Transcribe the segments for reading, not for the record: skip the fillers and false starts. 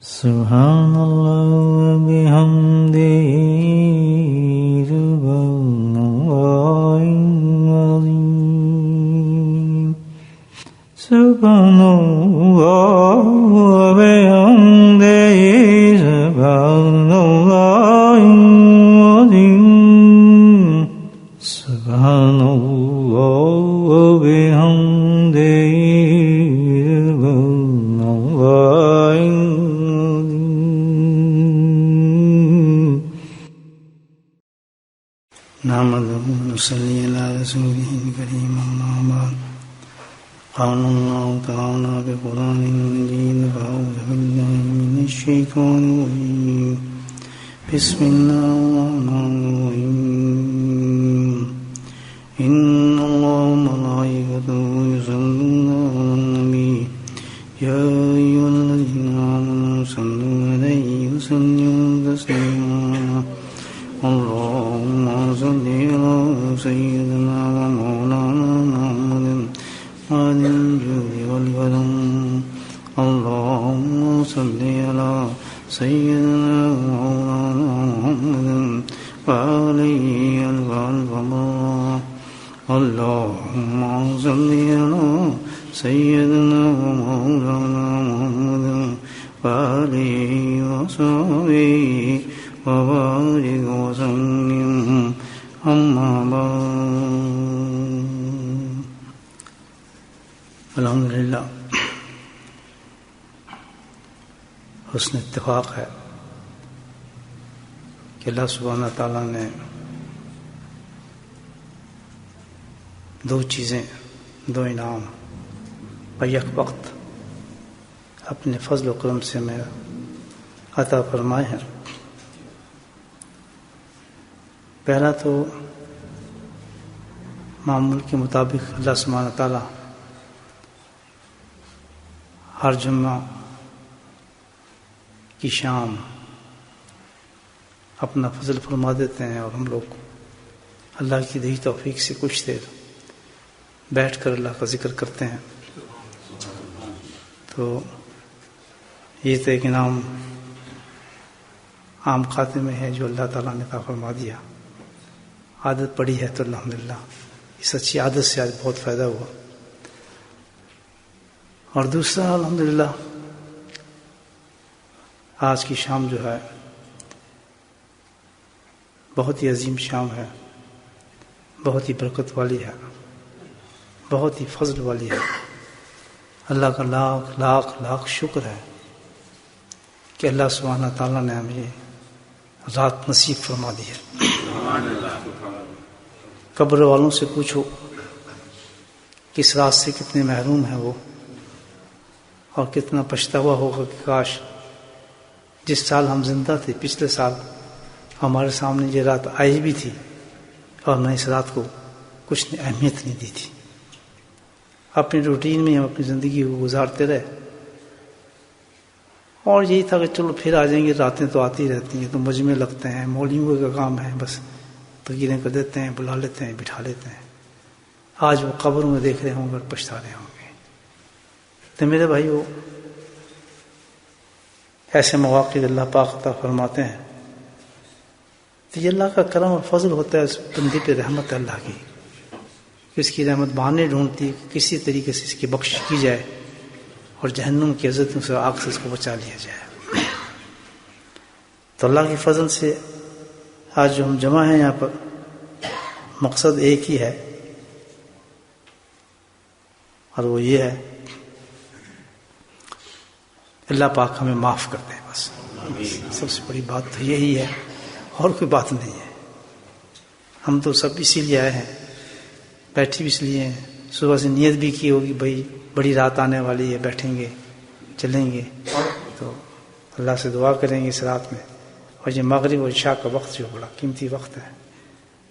سبحان اللہ وبحمدہ سبحان اللہ العظیم سبحان اللہ وبحمدہ سبحان اللہ العظیم سبحان اللہ وبحمدہ نحمده ونصلي على رسوله الكريم أما بعد قال الله تعالى بقرآنه المجيد فأعوذ بالله من الشيطان الرجيم بسم الله الرحمن الرحيم إن الله وملائكته يصلون على النبي يا أيها الذين آمنوا صلوا عليه وسلموا تسليما اللهم صل على سيدنا ومولانا محمد وعلى الجود والكرم اللهم صل على سيدنا ومولانا محمد وعليه الكرم اللهم صل على سيدنا ومولانا محمد وعليه وصحبه وبارك وسلم أما بعد الحمدللہ حسن اتفاق ہے کہ اللہ سبحانہ تعالیٰ نے دو چیزیں، دو انعام بیک وقت اپنے فضل و کرم سے میں عطا فرمائے ہیں۔ پہلا تو معمول کے مطابق اللہ سبحانہ تعالیٰ ہر جمعہ کی شام اپنا فضل فرما دیتے ہیں اور ہم لوگ اللہ کی دی توفیق سے کچھ دیر بیٹھ کر اللہ کا ذکر کرتے ہیں، تو یہ تو ایک انعام عام خاتے میں ہے جو اللہ تعالیٰ نے عطا فرما دیا۔ عادت پڑی ہے تو الحمدللہ اس اچھی عادت سے آج بہت فائدہ ہوا۔ اور دوسرا الحمدللہ آج کی شام جو ہے بہت ہی عظیم شام ہے، بہت ہی برکت والی ہے، بہت ہی فضل والی ہے۔ اللہ کا لاکھ لاکھ لاکھ شکر ہے کہ اللہ سبحانہ تعالیٰ نے ہمیں رات نصیب فرما دی ہے۔ قبر والوں سے پوچھو کہ اس رات سے کتنے محروم ہیں وہ، اور کتنا پچھتاوا ہوگا کہ کاش جس سال ہم زندہ تھے، پچھلے سال ہمارے سامنے یہ رات آئی بھی تھی اور میں اس رات کو کچھ اہمیت نہیں دی تھی۔ اپنی روٹین میں ہم اپنی زندگی کو گزارتے رہے اور یہی تھا کہ چلو پھر آ جائیں گے، راتیں تو آتی رہتی ہیں، تو مجمع لگتے ہیں، مولویوں کا کام ہے، بس تقریریں کر دیتے ہیں، بلا لیتے ہیں، بٹھا لیتے ہیں۔ آج وہ قبروں میں دیکھ رہے ہوں گے اور پچھتا رہے ہوں گے۔ تو میرے بھائیو، ایسے مواقع اللہ پاک عطا فرماتے ہیں تو یہ اللہ کا کرم اور فضل ہوتا ہے، اس بندے پہ رحمت ہے اللہ کی، کہ اس کی رحمت بہانے ڈھونڈتی ہے، کسی طریقے سے اس کی بخشش کی جائے اور جہنم کی عزتوں سے آگ سے اس کو بچا لیا جائے۔ تو اللہ کے فضل سے آج جو ہم جمع ہیں یہاں پر، مقصد ایک ہی ہے اور وہ یہ ہے اللہ پاک ہمیں معاف کر دے، بس سب سے بڑی بات تو یہی ہے، اور کوئی بات نہیں ہے۔ ہم تو سب اسی لیے آئے ہیں، بیٹھے بھی اس لیے ہیں، صبح سے نیت بھی کی ہوگی بھائی بڑی رات آنے والی ہے، بیٹھیں گے چلیں گے، تو اللہ سے دعا کریں گے اس رات میں۔ اور یہ مغرب اور عشاء کا وقت جو بڑا قیمتی وقت ہے،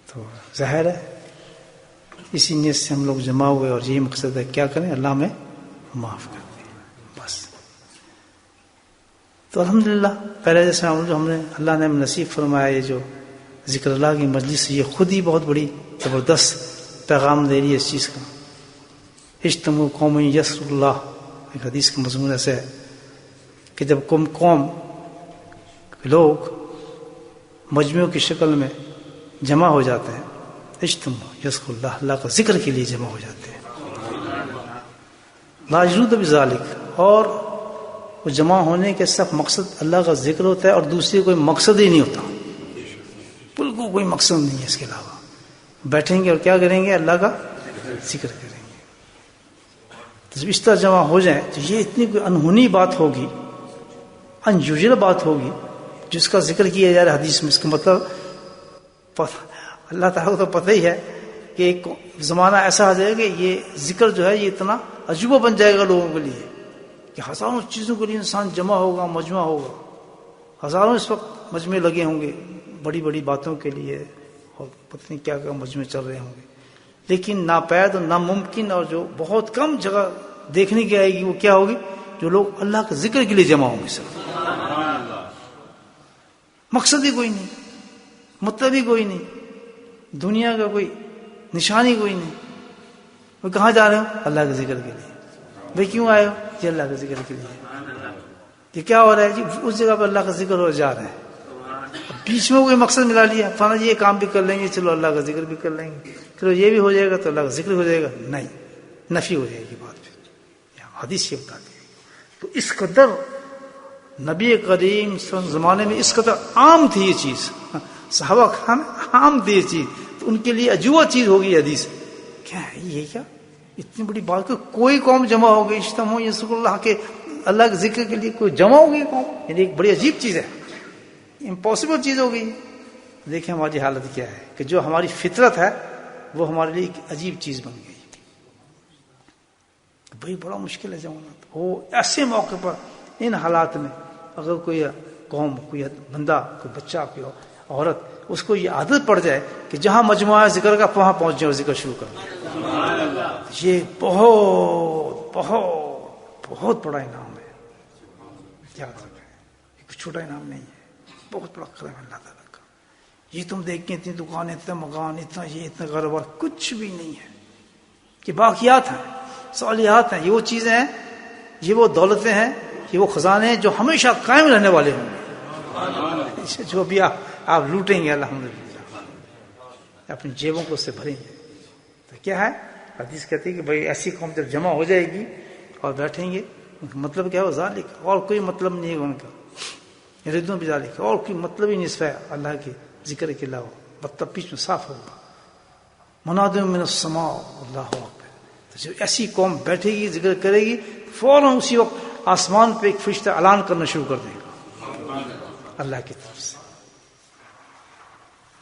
تو ظاہر ہے اسی نیت سے ہم لوگ جمع ہوئے اور یہی مقصد ہے، کیا کریں؟ اللہ میں معاف کر دیں، بس۔ تو الحمدللہ پہلے جیسے ہم نے اللہ نے نصیب فرمایا یہ جو ذکر اللہ کی مجلس، یہ خود ہی بہت بڑی زبردست پیغام دے رہی ہے اس چیز کا۔ اجتمعوا قوم یذکروا اللہ، ایک حدیث کا مضمون ایسے ہے کہ جب قوم لوگ مجموعوں کی شکل میں جمع ہو جاتے ہیں، اجتماع یذکر اللہ، اللہ کا ذکر کے لیے جمع ہو جاتے ہیں، لا یجود بذالک، اور وہ جمع ہونے کے صرف مقصد اللہ کا ذکر ہوتا ہے اور دوسری کوئی مقصد ہی نہیں ہوتا، بالکل کوئی مقصد نہیں ہے اس کے علاوہ. بیٹھیں گے اور کیا کریں گے؟ اللہ کا ذکر کریں گے. تو جب اس طرح جمع ہو جائیں تو یہ اتنی کوئی انہونی بات ہوگی، انیوژل بات ہوگی جس کا ذکر کیا جا رہا ہے حدیث میں. اس کا مطلب اللہ تعالیٰ کو تو پتہ ہی ہے کہ ایک زمانہ ایسا آ جائے گا کہ یہ ذکر جو ہے یہ اتنا عجوبہ بن جائے گا لوگوں کے لیے کہ ہزاروں چیزوں کے لیے انسان جمع ہوگا، مجمع ہوگا. ہزاروں اس وقت مجمع لگے ہوں گے بڑی بڑی باتوں کے لیے، اور پتہ نہیں کیا کیا مجمع چل رہے ہوں گے. لیکن ناپید اور ناممکن اور جو بہت کم جگہ دیکھنے کی آئے گی وہ کیا ہوگی؟ جو لوگ اللہ کے ذکر کے لیے جمع ہوں گے. سر مقصد ہی کوئی نہیں، مطلب ہی کوئی نہیں، دنیا کا کوئی نشانی کوئی نہیں. وہ کہاں جا رہے ہو؟ اللہ کے ذکر کے لیے. بھائی کیوں آئے ہو؟ جی اللہ کے ذکر کے لیے. یہ کیا ہو رہا ہے؟ جی اس جگہ پہ اللہ کا ذکر ہو جا رہا ہے، بیچ میں کوئی مقصد ملا لیا، فلانا یہ کام بھی کر لیں گے، چلو اللہ کا ذکر بھی کر لیں گے، چلو یہ بھی ہو جائے گا تو اللہ کا ذکر ہو جائے گا. نہیں، نفی ہو جائے گی بات. پھر حدیث یہ بتاتی ہے. تو اس قدر نبی کریم صلی اللہ علیہ وسلم زمانے میں اس قدر عام تھی یہ چیز، صحابہ خان عام تھی یہ چیز، تو ان کے لیے عجوبہ چیز ہوگی حدیث. کیا ہے یہ؟ کیا اتنی بڑی بات کہ کوئی قوم جمع ہو گئی اجتماع یذکر اللہ کے، اللہ کے ذکر کے لیے کوئی جمع ہو گئی قوم، یعنی ایک بڑی عجیب چیز ہے، امپاسبل چیز ہو گئی. دیکھیں ہماری حالت کیا ہے کہ جو ہماری فطرت ہے وہ ہمارے لیے ایک عجیب چیز بن گئی. بھائی بڑا مشکل ہے جمانا. وہ ایسے موقع پر ان حالات میں اگر کوئی قوم، کوئی بندہ، کوئی بچہ، کوئی عورت، اس کو یہ عادت پڑ جائے کہ جہاں مجموعہ ذکر کا وہاں پہنچ جائے اور ذکر شروع کر دیں، یہ بہت بہت بہت بڑا انعام ہے. یاد رکھیں یہ کچھ چھوٹا انعام نہیں ہے، بہت بڑا کرم ہے اللہ تعالیٰ کا. یہ تم دیکھیں اتنی دکانیں، اتنے مکان، اتنا یہ، اتنا کاروبار، کچھ بھی نہیں ہے. یہ باقیات ہیں، صالحات ہیں، یہ وہ چیزیں ہیں، یہ وہ دولتیں ہیں، یہ وہ خزانے ہیں جو ہمیشہ قائم رہنے والے ہوں گے. جو بھی آپ لوٹیں گے الحمدللہ اپنی جیبوں کو اس سے بھریں گے. تو کیا ہے؟ حدیث کہتی ہے کہ بھائی ایسی قوم جب جمع ہو جائے گی اور بیٹھیں گے، مطلب کیا ہو؟ ذالک، اور کوئی مطلب نہیں ہے ان کا. یریدون بذالک، اور کوئی مطلب ہی نہیں ہے اللہ کے ذکر کے علاوہ. مطلب بیچ میں صاف ہوگا. مناد من السماء اللہ اکبر. تو جب ایسی قوم بیٹھے گی، ذکر کرے گی، فوراً اسی وقت آسمان پہ ایک فرشتہ اعلان کرنا شروع کر دے گا اللہ کی طرف سے.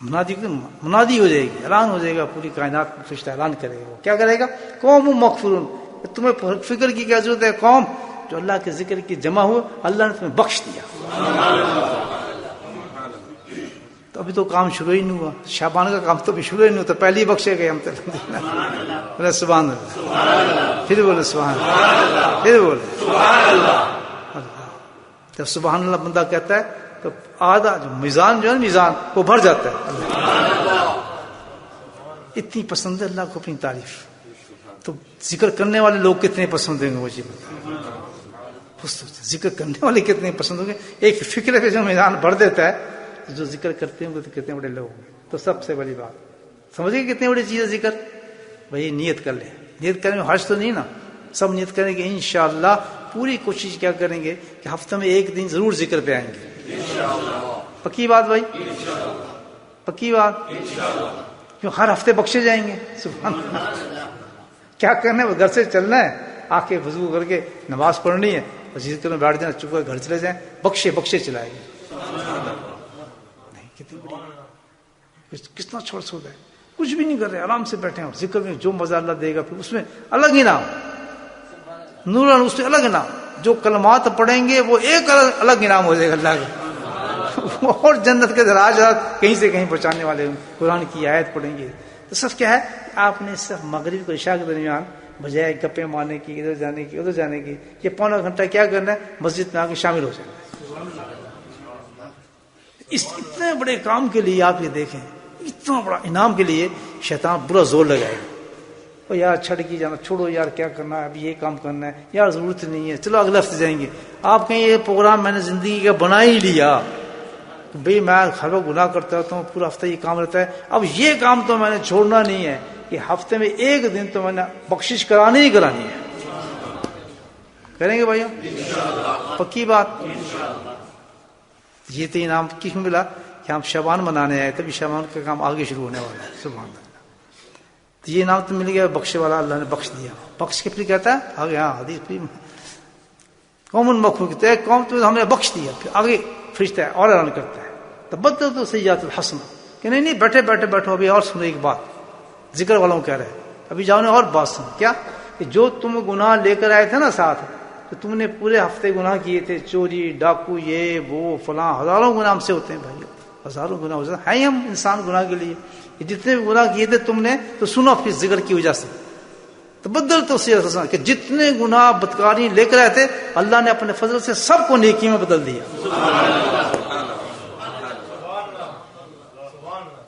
منادی ہو جائے گی، اعلان ہو جائے گا، پوری کائنات میں فرشتہ اعلان کرے گا. وہ کیا کرے گا؟ قوم مغفورون، تمہیں فکر کی کیا ضرورت ہے؟ قوم جو اللہ کے ذکر کی جمع ہو، اللہ نے تمہیں بخش دیا. تو ابھی تو کام شروع ہی نہیں ہوا، شعبان کا کام تو ابھی شروع ہی نہیں ہوا، تو پہلے ہی بخشے گئے ہم تو. بولے سبحان اللہ، پھر بولے سبحان اللہ، پھر بولے سبحان اللہ. جب سبحان اللہ بندہ کہتا ہے تو آدھا جو میزان جو ہے میزان وہ بھر جاتا ہے. اتنی پسند ہے اللہ کو اپنی تعریف. تو ذکر کرنے والے لوگ کتنے پسند ہوں گے وہ چیز ذکر کرنے والے کتنے پسند ہوں گے. ایک فکر پہ جو میدان بھر دیتا ہے، جو ذکر کرتے ہوں گے تو کتنے بڑے لوگ ہوں گے. تو سب سے بڑی بات سمجھے کتنی بڑی چیز ہے ذکر. بھائی نیت کر لیں، نیت کرنے میں حرج تو نہیں نا. سب نیت کریں گے انشاءاللہ، پوری کوشش کیا کریں گے کہ ہفتہ میں ایک دن ضرور ذکر پہ آئیں گے. پکی بات بھائی، پکی بات. کیوں ہر ہفتے بخشے جائیں گے. سبحان اللہ. کیا کرنا ہے؟ وہ گھر سے چلنا ہے، آ کے وضو کر کے نماز پڑھنی ہے اور ذکر میں بیٹھ جانا، چپ کر گھر چلے جائیں، بخشے بخشے چلائے گے. نہیں کتنی بڑی، کتنا چھوڑ چھوڑا ہے. کچھ بھی نہیں کر رہے، آرام سے بیٹھے ہیں اور ذکر میں جو مزہ اللہ دے گا، پھر اس میں الگ ہی نام، نور اس میں الگ نام. جو کلمات پڑھیں گے وہ ایک الگ انعام ہو جائے گا اللہ کا. اور جنت کے دراجات کہیں سے کہیں پہنچانے والے ہوں. قرآن کی آیت پڑھیں گے تو سب کیا ہے؟ آپ نے صرف مغرب کو عشاء کے درمیان بجائے گپے مارنے کی، ادھر جانے کی ادھر جانے کی، یہ پونا گھنٹہ کیا کرنا ہے؟ مسجد میں آ کے شامل ہو جائے گا. اس اتنے بڑے کام کے لیے آپ یہ دیکھیں، اتنا بڑا انعام کے لیے شیطان برا زور لگائے گا. وہ یار چھڑ کی جانا، چھوڑو یار کیا کرنا ہے، اب یہ کام کرنا ہے یار، ضرورت نہیں ہے، چلو اگلے ہفتے جائیں گے. آپ کہیں یہ پروگرام میں نے زندگی کا بنا ہی لیا کہ بھئی میں ہر وقت گناہ کرتا رہتا ہوں، پورا ہفتہ یہ کام رہتا ہے، اب یہ کام تو میں نے چھوڑنا نہیں ہے کہ ہفتے میں ایک دن تو میں نے بخشش کرانی ہی کرانی ہے. کریں گے بھائیوں؟ پکی بات. یہ تو انعام کیوں ملا کہ ہم شعبان منانے آئے، تبھی شعبان کا کام آگے شروع ہونے والا ہے. سبحان اللہ. تو یہ انعام تو مل گیا بخشے والا، اللہ نے بخش دیا. بخش کے پھر کہتا ہے آگے، ہاں حدیث پھر قوم المخلوق کہتے ہیں قوم تو ہم نے بخش دیا، پھر آگے فرشتہ ہے اور اعلان کرتا ہے تبدل تو سیئات الحسنہ کہ نہیں بیٹھے بیٹھو ابھی اور سنو ایک بات. ذکر والوں کہہ رہے ہیں ابھی جاؤ نے اور بات سنو. کیا کہ جو تم گناہ لے کر آئے تھے نا ساتھ، تو تم نے پورے ہفتے گناہ کیے تھے، چوری ڈاکو یہ وہ فلاں، ہزاروں گناہ ہم سے ہوتے ہیں بھائی، ہزاروں گناہ ہوتے ہیں ہم انسان گناہ کے لیے. یہ جتنے بھی گناہ کیے تھے تم نے تو سنو اپنی ذکر کی وجہ سے تبدل تو سیئات کہ جتنے گناہ بدکاری لے کر آئے تھے اللہ نے اپنے فضل سے سب کو نیکی میں بدل دیا.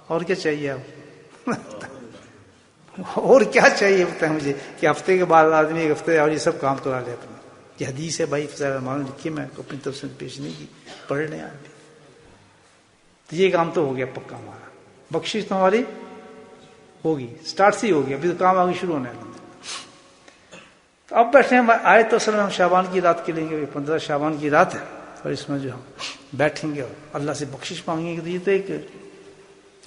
اور کیا چاہیے اب؟ اور کیا چاہیے بتائیں مجھے کہ ہفتے کے بعد آدمی ایک ہفتے اور یہ سب کام کرا لے اپنے. یہ حدیث ہے بھائی، فضائل اعمال لکھی، میں اپنی طرف سے پیش نہیں کی، پڑھ لیں آپ بھی. تو یہ کام تو ہو گیا پکا ہمارا، بخشش تو ہماری ہوگی، سٹارٹ سے ہی ہو گیا، ابھی تو کام آگے شروع ہونے والا. تو اب بیٹھے ہیں آئے تو اصل میں ہم شعبان کی رات کے لیں گے، 15 شعبان کی رات ہے، اور اس میں جو ہم بیٹھیں گے اور اللہ سے بخشش مانگیں گے. تو یہ تو ایک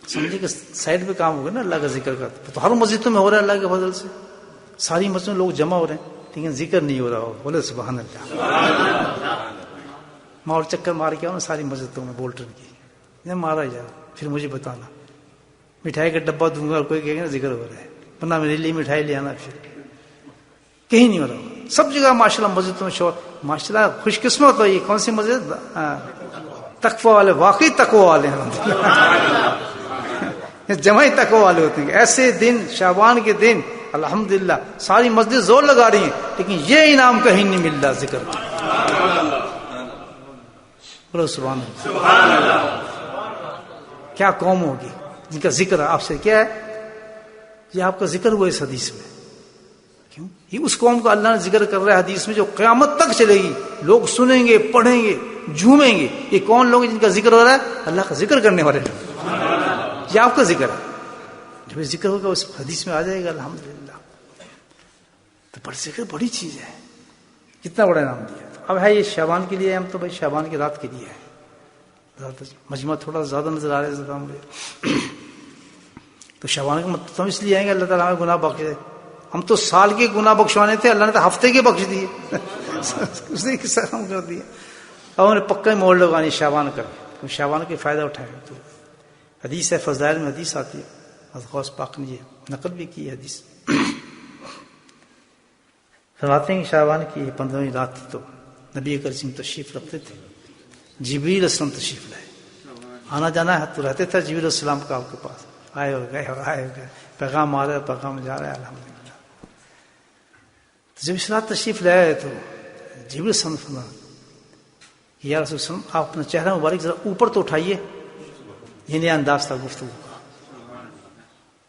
سمجھے کہ سائڈ پہ کام ہوگا نا اللہ کا ذکر کا. تو ہر مسجد میں ہو رہا ہے اللہ کے فضل سے، ساری مسجد میں لوگ جمع ہو رہے ہیں لیکن ذکر نہیں ہو رہا ہو. بولے سبحان اللہ. میں اور چکر مار کے آؤں نا ساری مسجدوں میں بولٹن کی، مارا جا پھر مجھے بتانا. مٹھائی کا ڈبہ دوں گا اور کوئی کہے گا نا ذکر ہو رہا ہے، ورنہ میرے لیے مٹھائی لے آنا. پھر کہیں نہیں ہو رہا، سب جگہ ماشاء اللہ مسجدوں میں شور. ماشاء اللہ خوش قسمت ہو. یہ کون سی مسجد؟ تقوی والے، واقعی تقوی والے ہیں، جمعی تقوی والے ہوتے ہیں. ایسے دن شعبان کے دن الحمدللہ ساری مسجد زور لگا رہی ہیں، لیکن یہ انعام کہیں نہیں مل رہا ذکر. بولو سبحان اللہ. کیا قوم ہوگی جن کا ذکر آپ سے کیا ہے؟ یہ آپ کا ذکر ہوا اس حدیث میں. کیوں؟ یہ اس قوم کا اللہ نے ذکر کر رہا ہے حدیث میں جو قیامت تک چلے گی، لوگ سنیں گے، پڑھیں گے، جھومیں گے. یہ کون لوگ جن کا ذکر ہو رہا ہے؟ اللہ کا ذکر کرنے والے لوگ. یہ آپ کا ذکر ہے، جب یہ ذکر ہوگا اس حدیث میں آ جائے گا الحمدللہ. تو بڑی ذکر بڑی چیز ہے، کتنا بڑا نام دیا. اب ہے یہ شعبان کے لیے، ہم تو بھائی شعبان کی رات کے لیے ہے. مجمع تھوڑا زیادہ نظر آ رہا ہے مجھے. تو شعبان کا مطلب ہم اس لیے آئیں گے اللہ تعالیٰ ہمیں گناہ بخش دے. ہم تو سال کے گناہ بخشوانے تھے، اللہ نے تو ہفتے کے بخش دیے، اس نے کس طرح کر دیا. اب انہیں پکا موڑ لگانی شعبان کر، شعبان کے فائدہ اٹھائے. تو حدیث ہے، فضائل میں حدیث آتی ہے، حضرت غوث پاک نے یہ نقل بھی کی حدیث. فرماتے ہیں کہ شعبان کی 15ویں رات تھی تو نبی کریم تشریف رکھتے تھے. جبریل علیہ السلام تشریف لائے، آنا جانا ہے تو رہتے تھے جبریل علیہ السلام کا آپ کے پاس. آئے ہو گئے، پیغام آ رہا ہے، پیغام جا رہا ہے الحمدللہ. جب اس رات تشریف لائے تو جبریل علیہ السلام فرمایا کہ یا رسول اللہ آپ اپنا چہرہ مبارک ذرا اوپر تو اٹھائیے. یہ نیا انداز تھا گفتگو کا.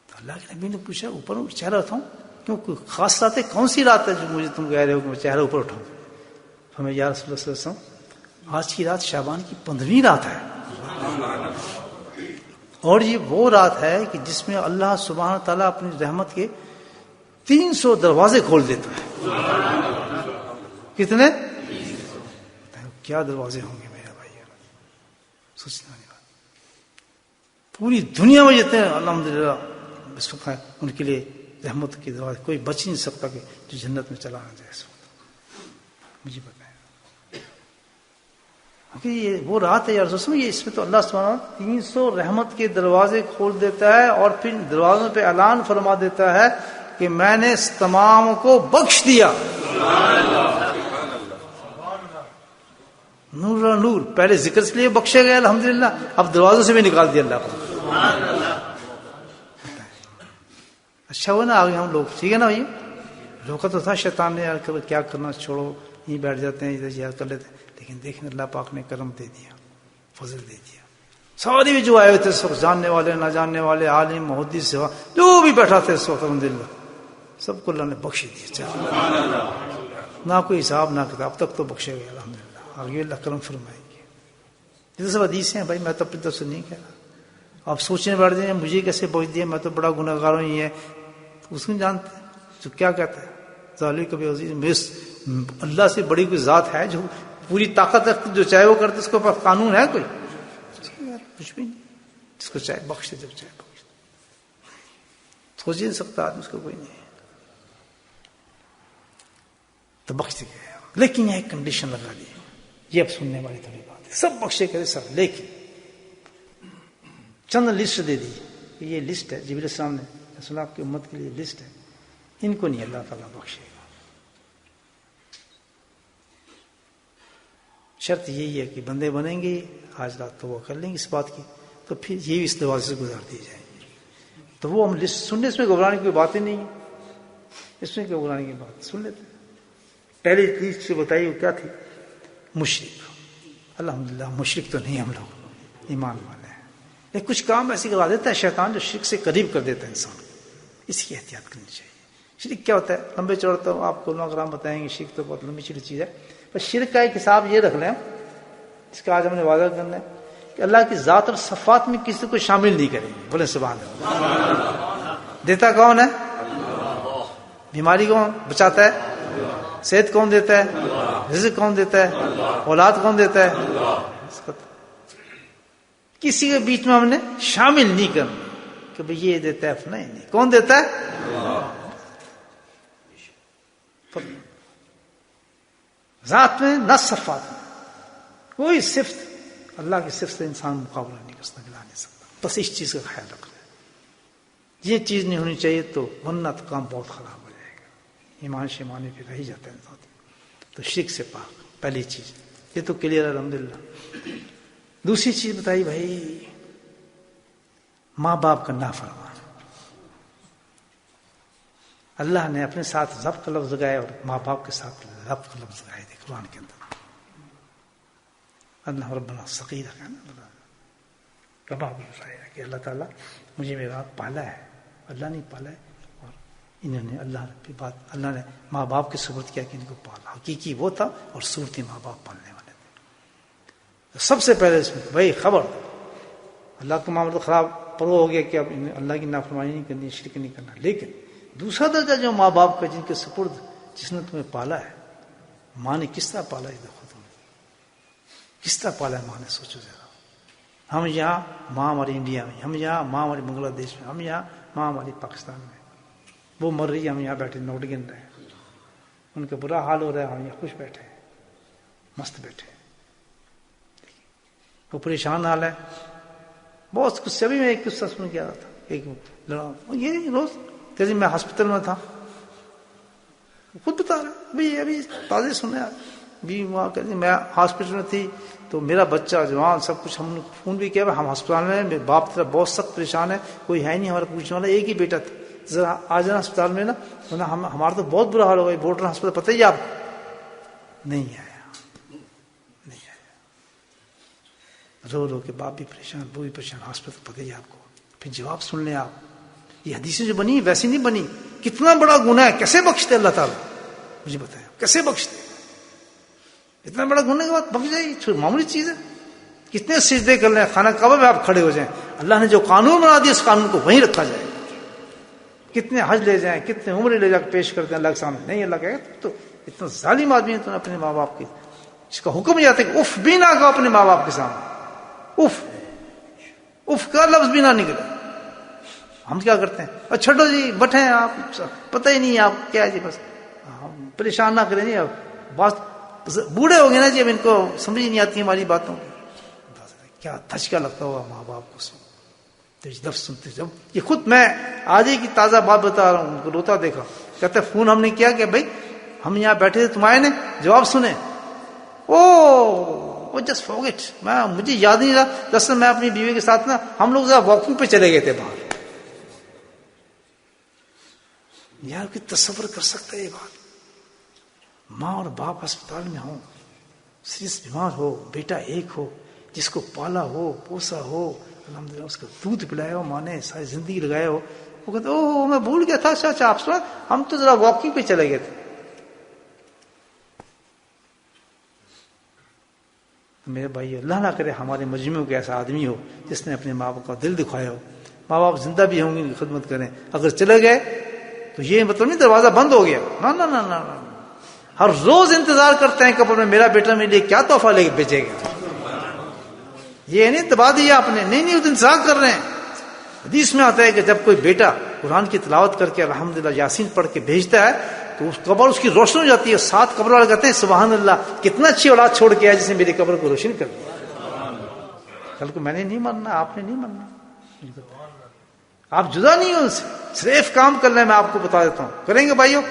تو اللہ کے نبی نے پوچھا اوپر چہرہ اٹھاؤں کیوں؟ کوئی خاص رات ہے؟ کون سی رات ہے جو مجھے تم کہہ رہے ہو کہ میں چہرہ اوپر اٹھاؤں؟ ہمیں یا رسول اللہ صلی اللہ علیہ وسلم آج کی رات شعبان کی 15ویں رات ہے، اور یہ وہ رات ہے کہ جس میں اللہ سبحانہ تعالیٰ اپنی رحمت کے 300 دروازے کھول دیتا ہے. کتنے؟ کیا دروازے ہوں گے میرے بھائی، سوچنا نہیں. پوری دنیا میں جتنے الحمدللہ اس وقت ہیں ان کے لیے رحمت کے دروازے، کوئی بچ نہیں سکتا کہ جو جنت میں چلا نہ جائے اس وقت. مجھے بتائیں کہ یہ وہ رات ہے یا رسول اللہ، یہ اس میں تو اللہ سبحانہ 300 رحمت کے دروازے کھول دیتا ہے اور پھر دروازوں پہ اعلان فرما دیتا ہے کہ میں نے اس تمام کو بخش دیا. نور نور، پہلے ذکر کے لیے بخشے گئے الحمدللہ، اب دروازوں سے بھی نکال دیا اللہ کو. اچھا ہوا نا آگے ہم لوگ، ٹھیک ہے نا بھائی. روکا تو تھا شیطان نے، یار کیا کرنا، چھوڑو یہیں بیٹھ جاتے ہیں، ادھر یاد کر لیتے ہیں. لیکن دیکھیں اللہ پاک نے کرم دے دیا، فضل دے دیا. سارے بھی جو آئے ہوئے تھے سب، جاننے والے نہ جاننے والے، عالم محدث جو بھی بیٹھا تھے اس وقت الحمدللہ سب کو اللہ نے بخش دیا، نہ کوئی حساب نہ کتاب، تک تو بخشے گئے الحمدللہ، آگے اللہ کرم فرمائیں گے۔ یہ سب حدیث ہیں بھائی، میں تو اپنی طرف سے نہیں کہہ رہا، آپ سوچنے بیٹھ جائیں مجھے کیسے بخش دیا، میں تو بڑا گناہ گار ہوں، یہ ہے اس کو جانتے ہیں جو کیا کہتا ہے ظالم کبھی عزیز، اللہ سے بڑی کوئی ذات ہے جو پوری طاقت رکھتی، جو چاہے وہ کرتے، اس کے اوپر قانون ہے کوئی؟ کچھ بھی نہیں، جس کو چاہے بخش دے، جب چاہے بخش دے، سوچ ہی نہیں سکتا آدمی، اس کو کوئی نہیں تو بخش دے گیا۔ لیکن یہ ایک کنڈیشن لگا دی، یہ اب سننے والی تھوڑی بات ہے، سب بخشے کرے سب، لیکن چند لسٹ دے دی کہ یہ لسٹ ہے جبریل السلام نے رسول آپ کی امت کے لیے لسٹ ہے، ان کو نہیں اللہ تعالیٰ بخشے گا۔ شرط یہی ہے کہ بندے بنیں گے، آج رات تو وہ کر لیں گے اس بات کی، تو پھر یہ بھی اس دروازے سے گزار دی جائیں گی، تو وہ ہم لسٹ سننے، اس میں گھبرانے کی کوئی بات ہی نہیں ہے، اس میں کیا گھبرانے کی بات، سن لیتے ہیں۔ پہلی چیز سے بتائی وہ کیا تھی؟ مشرک۔ الحمدللہ مشرک تو نہیں ہم لوگ، ایمان والے ہیں، لیکن کچھ کام ایسی کروا دیتا ہے شیطان جو شرک سے قریب کر دیتا ہے انسان کو، اس کی احتیاط کرنی چاہیے۔ شرک کیا ہوتا ہے؟ لمبے چوڑے تو آپ کو علماء کرام بتائیں گے، شرک تو بہت لمبی چوڑی چیز ہے، پر شرک کا ایک حساب یہ رکھ لیں، اس کا آج ہم نے واضح کرنا ہے کہ اللہ کی ذات اور صفات میں کسی کو شامل نہیں کریں گے، بولے سبحان اللہ۔ دیتا کون ہے؟ بیماری کون بچاتا ہے؟ صحت کون دیتا ہے؟ رزق کون دیتا ہے؟ اولاد کون دیتا ہے؟ کسی کے بیچ میں ہم نے شامل نہیں کرنا کہ بھئی یہ دیتا ہے، نہیں، کون دیتا ہے؟ ذات میں نہ صفات میں کوئی صفت اللہ کی صفت سے انسان مقابلہ نہیں کر سکتا، ملا نہیں سکتا، بس اس چیز کا خیال رکھنا ہے، یہ چیز نہیں ہونی چاہیے، تو ورنہ تو کام بہت خراب ہو جائے گا، ایمان شیمانی پہ رہ ہی جاتا ہے انسان۔ تو شرک سے پاک، پہلی چیز یہ تو کلیئر الحمدللہ۔ دوسری چیز بتائی بھائی، ماں باپ کا نافرمان۔ اللہ نے اپنے ساتھ ضبط کا لفظ لگایا اور ماں باپ کے ساتھ ضبط کا لفظ لگائے تھے قرآن کے اندر۔ اللہ ربنا ثقیل ہے نا، کباب بتایا کہ اللہ تعالیٰ مجھے میرا پالا ہے، اللہ نہیں پالا ہے، اور انہوں نے اللہ کی بات، اللہ نے ماں باپ کے سپرد کیا کہ ان کو پالا، حقیقی وہ تھا اور صورتی ماں باپ پالنے والے تھے۔ سب سے پہلے اس میں بھائی خبر، اللہ کا معاملہ خراب پرو ہو گیا کہ اب اللہ کی نافرمانی نہیں کرنی، شرک نہیں کرنا، لیکن دوسرا درجہ جو ماں باپ کا، جن کے سپرد، جس نے تمہیں پالا ہے، ماں نے کس طرح پالا ہے، دیکھو تم کس طرح پالا ہے ماں نے، سوچو ذرا۔ ہم یہاں، ماں ہماری انڈیا میں، ہم یہاں، ماں ہماری بنگلہ دیش میں، ہم یہاں، ماں ہماری پاکستان میں، وہ مر رہی ہے، ہم یہاں بیٹھے نوٹ گن رہے ہیں، ان کا برا حال ہو رہا ہے، ہم یہاں خوش بیٹھے ہیں، مست بیٹھے ہیں، وہ پریشان حال ہے۔ بہت کچھ، ابھی میں ایک قصہ سن کے آ رہا تھا، ایک لڑا یہ روز جیسے میں ہاسپٹل میں تھا، خود بتا رہا ابھی تازے سنا، وہاں کہتے میں ہاسپٹل میں تھی تو میرا بچہ جوان سب کچھ، ہم نے فون بھی کیا، ہم ہسپتال میں، میرے باپ طرف بہت سخت پریشان ہے، کوئی ہے نہیں ہمارا پوچھنے والا، ایک ہی بیٹا تھا، ذرا آ جانا اسپتال میں نا، ہمارا تو بہت برا حال ہوگا، بورڈر ہسپتال پتہ ہی آپ نہیں آیا، رو رو کے باپ بھی پریشان، وہ بھی پریشان، ہاسپٹل پتہ ہی آپ کو، پھر جواب سن لیں آپ۔ یہ حدیثیں جو بنی ویسی نہیں بنی، کتنا بڑا گناہ ہے، کیسے بخشتے اللہ تعالیٰ، مجھے بتایا کیسے بخشتے، اتنا بڑا گناہ کے بعد بخش جائے، معمولی چیز ہے، کتنے سجدے کر لیں، خانہ کعبہ میں آپ کھڑے ہو جائیں، اللہ نے جو قانون بنا دیا اس قانون کو وہیں رکھا جائے، کتنے حج لے جائیں، کتنے عمرے لے جا کے پیش کرتے ہیں اللہ کے سامنے، نہیں اللہ کہے تو اتنا ظالم آدمی ہے تو اپنے ماں باپ کے، اس کا حکم جاتا ہے کہ اف بھی نہ کہو اپنے ماں باپ کے سامنے، اف کا لفظ بھی نہ نکلے۔ ہم کیا کرتے ہیں، چھوڑو جی بیٹھے ہیں آپ، پتہ ہی نہیں آپ کیا جی، بس پریشان نہ کریں جی، اب بات بوڑھے ہو گئے نا جی، اب ان کو سمجھ نہیں آتی ہماری باتوں کی، کیا دھچکا لگتا ہوا ماں باپ کو لفظ سنتے، جب یہ خود میں آج ہی کی تازہ بات بتا رہا ہوں، ان کو روتا دیکھا، کہتے فون ہم نے کیا کہ بھائی ہم یہاں بیٹھے تھے، تمہارے نے جواب سنے، او جسٹ فارگیٹ، مجھے یاد نہیں رہا، دراصل میں اپنی بیوی کے ساتھ نا، ہم لوگ ذرا واکنگ پہ چلے گئے تھے باہر۔ یار کوئی تصور کر سکتا ہے یہ بات، ماں اور باپ ہسپتال میں ہوں، سیریس بیمار ہو، بیٹا ایک ہو، جس کو پالا ہو، پوسا ہو، الحمدللہ اس کا دودھ پلایا ہو ماں نے، ساری زندگی لگایا ہو، وہ کہتے اوہ میں بھول گیا تھا، اچھا آپ سنا، ہم تو ذرا واکنگ پہ چلے گئے تھے. میرے بھائی اللہ نہ کرے ہمارے مجموعے کا ایسا آدمی ہو جس نے اپنے ماں باپ کا دل دکھایا ہو. ماں باپ زندہ بھی ہوں گے ان کی خدمت کریں، اگر چلے گئے تو یہ مطلب نہیں دروازہ بند ہو گیا، نہ. ہر روز انتظار کرتے ہیں قبر میں میرا بیٹا میرے لیے کیا تحفہ لے کے بھیجے گا. یہ نہیں دبا دیا آپ نے، نہیں وہ انتظار کر رہے ہیں. حدیث میں آتا ہے کہ جب کوئی بیٹا قرآن کی تلاوت کر کے الحمدللہ یاسین پڑھ کے بھیجتا ہے تو اس قبر اس کی روشن ہو جاتی ہے. 7 قبر والے کہتے ہیں سبحان اللہ کتنا اچھی اولاد چھوڑ کے آیا جس نے میری قبر کو روشن کر دیا. کل کو میں نے نہیں مرنا، آپ نے نہیں مرنا، آپ جدا نہیں ہو ان سے، صرف کام کرنا ہے. میں آپ کو بتا دیتا ہوں، کریں گے بھائیو؟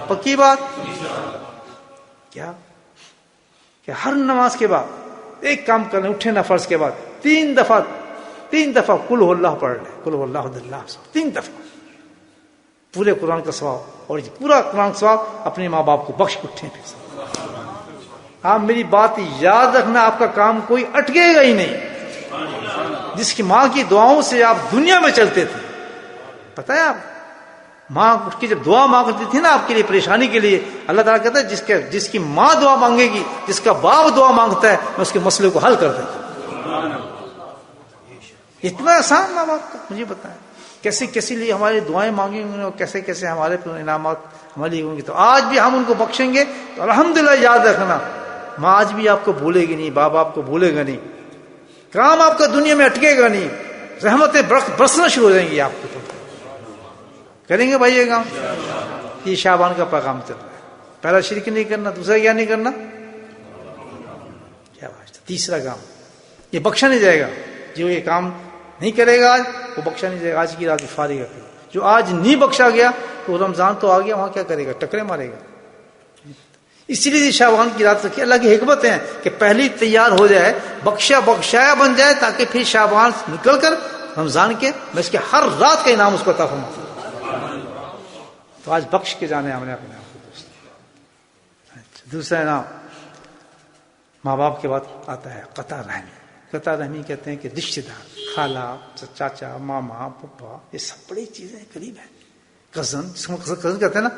پکی بات. کیا کہ ہر نماز کے بعد ایک کام کرنا، اٹھے نا فرض کے بعد 3 دفعہ قل ہو اللہ پڑھ لیں، قل ہو اللہ احد اللہ، 3 دفعہ پورے قرآن کا ثواب. اور پورا قرآن کا ثواب اپنے ماں باپ کو بخش اٹھیں. آپ میری بات یاد رکھنا، آپ کا کام کوئی اٹکے گا ہی نہیں. جس کی ماں کی دعاؤں سے آپ دنیا میں چلتے تھے، پتہ ہے آپ ماں کی جب دعا مانگتی تھی نا آپ کے لیے پریشانی کے لیے، اللہ تعالیٰ کہتا ہے جس کی ماں دعا مانگے گی، جس کا باپ دعا مانگتا ہے، میں اس کے مسئلے کو حل کر دیتا ہوں. اتنا آسان ماں باپ کا. مجھے بتائیں کیسے لیے ہماری دعائیں مانگیں گے اور کیسے ہمارے انعامات ہمارے لیے ہوں گے. تو آج بھی ہم ان کو بخشیں گے تو الحمدللہ یاد رکھنا ماں آج بھی آپ کو بھولے گی نہیں، باپ آپ کو بھولے گا نہیں، کام آپ کا دنیا میں اٹکے گا نہیں، رحمتیں برسنا شروع ہو جائیں گی آپ کو. کریں گے بھائی یہ کام؟ یہ شعبان کا پیغام چل رہا ہے. پہلا شرک نہیں کرنا، دوسرا کیا نہیں کرنا، کیا بات. تیسرا کام یہ بخشا نہیں جائے گا. جو یہ کام نہیں کرے گا آج وہ بخشا نہیں جائے گا. آج کی رات فارغ ہے. جو آج نہیں بخشا گیا تو رمضان تو آ گیا، وہاں کیا کرے گا، ٹکرے مارے گا. اسی لیے شعبان کی رات رکھی. اللہ کی حکمت ہے کہ پہلی تیار ہو جائے، بخشایا بن جائے، تاکہ پھر شعبان نکل کر رمضان کے میں اس کے ہر رات کا انعام اس کو عطا فرماؤں. تو آج بخش کے جانے ہم نے اپنے آپ کو دوست. دوسرا انعام ماں باپ کے بعد آتا ہے قطع رحمی. قطع رحمی کہتے ہیں کہ رشتے دار، خالہ، چاچا، ماما، پپا، یہ سب بڑی چیزیں قریب ہیں. کزن، جس کو کزن کہتے ہیں نا،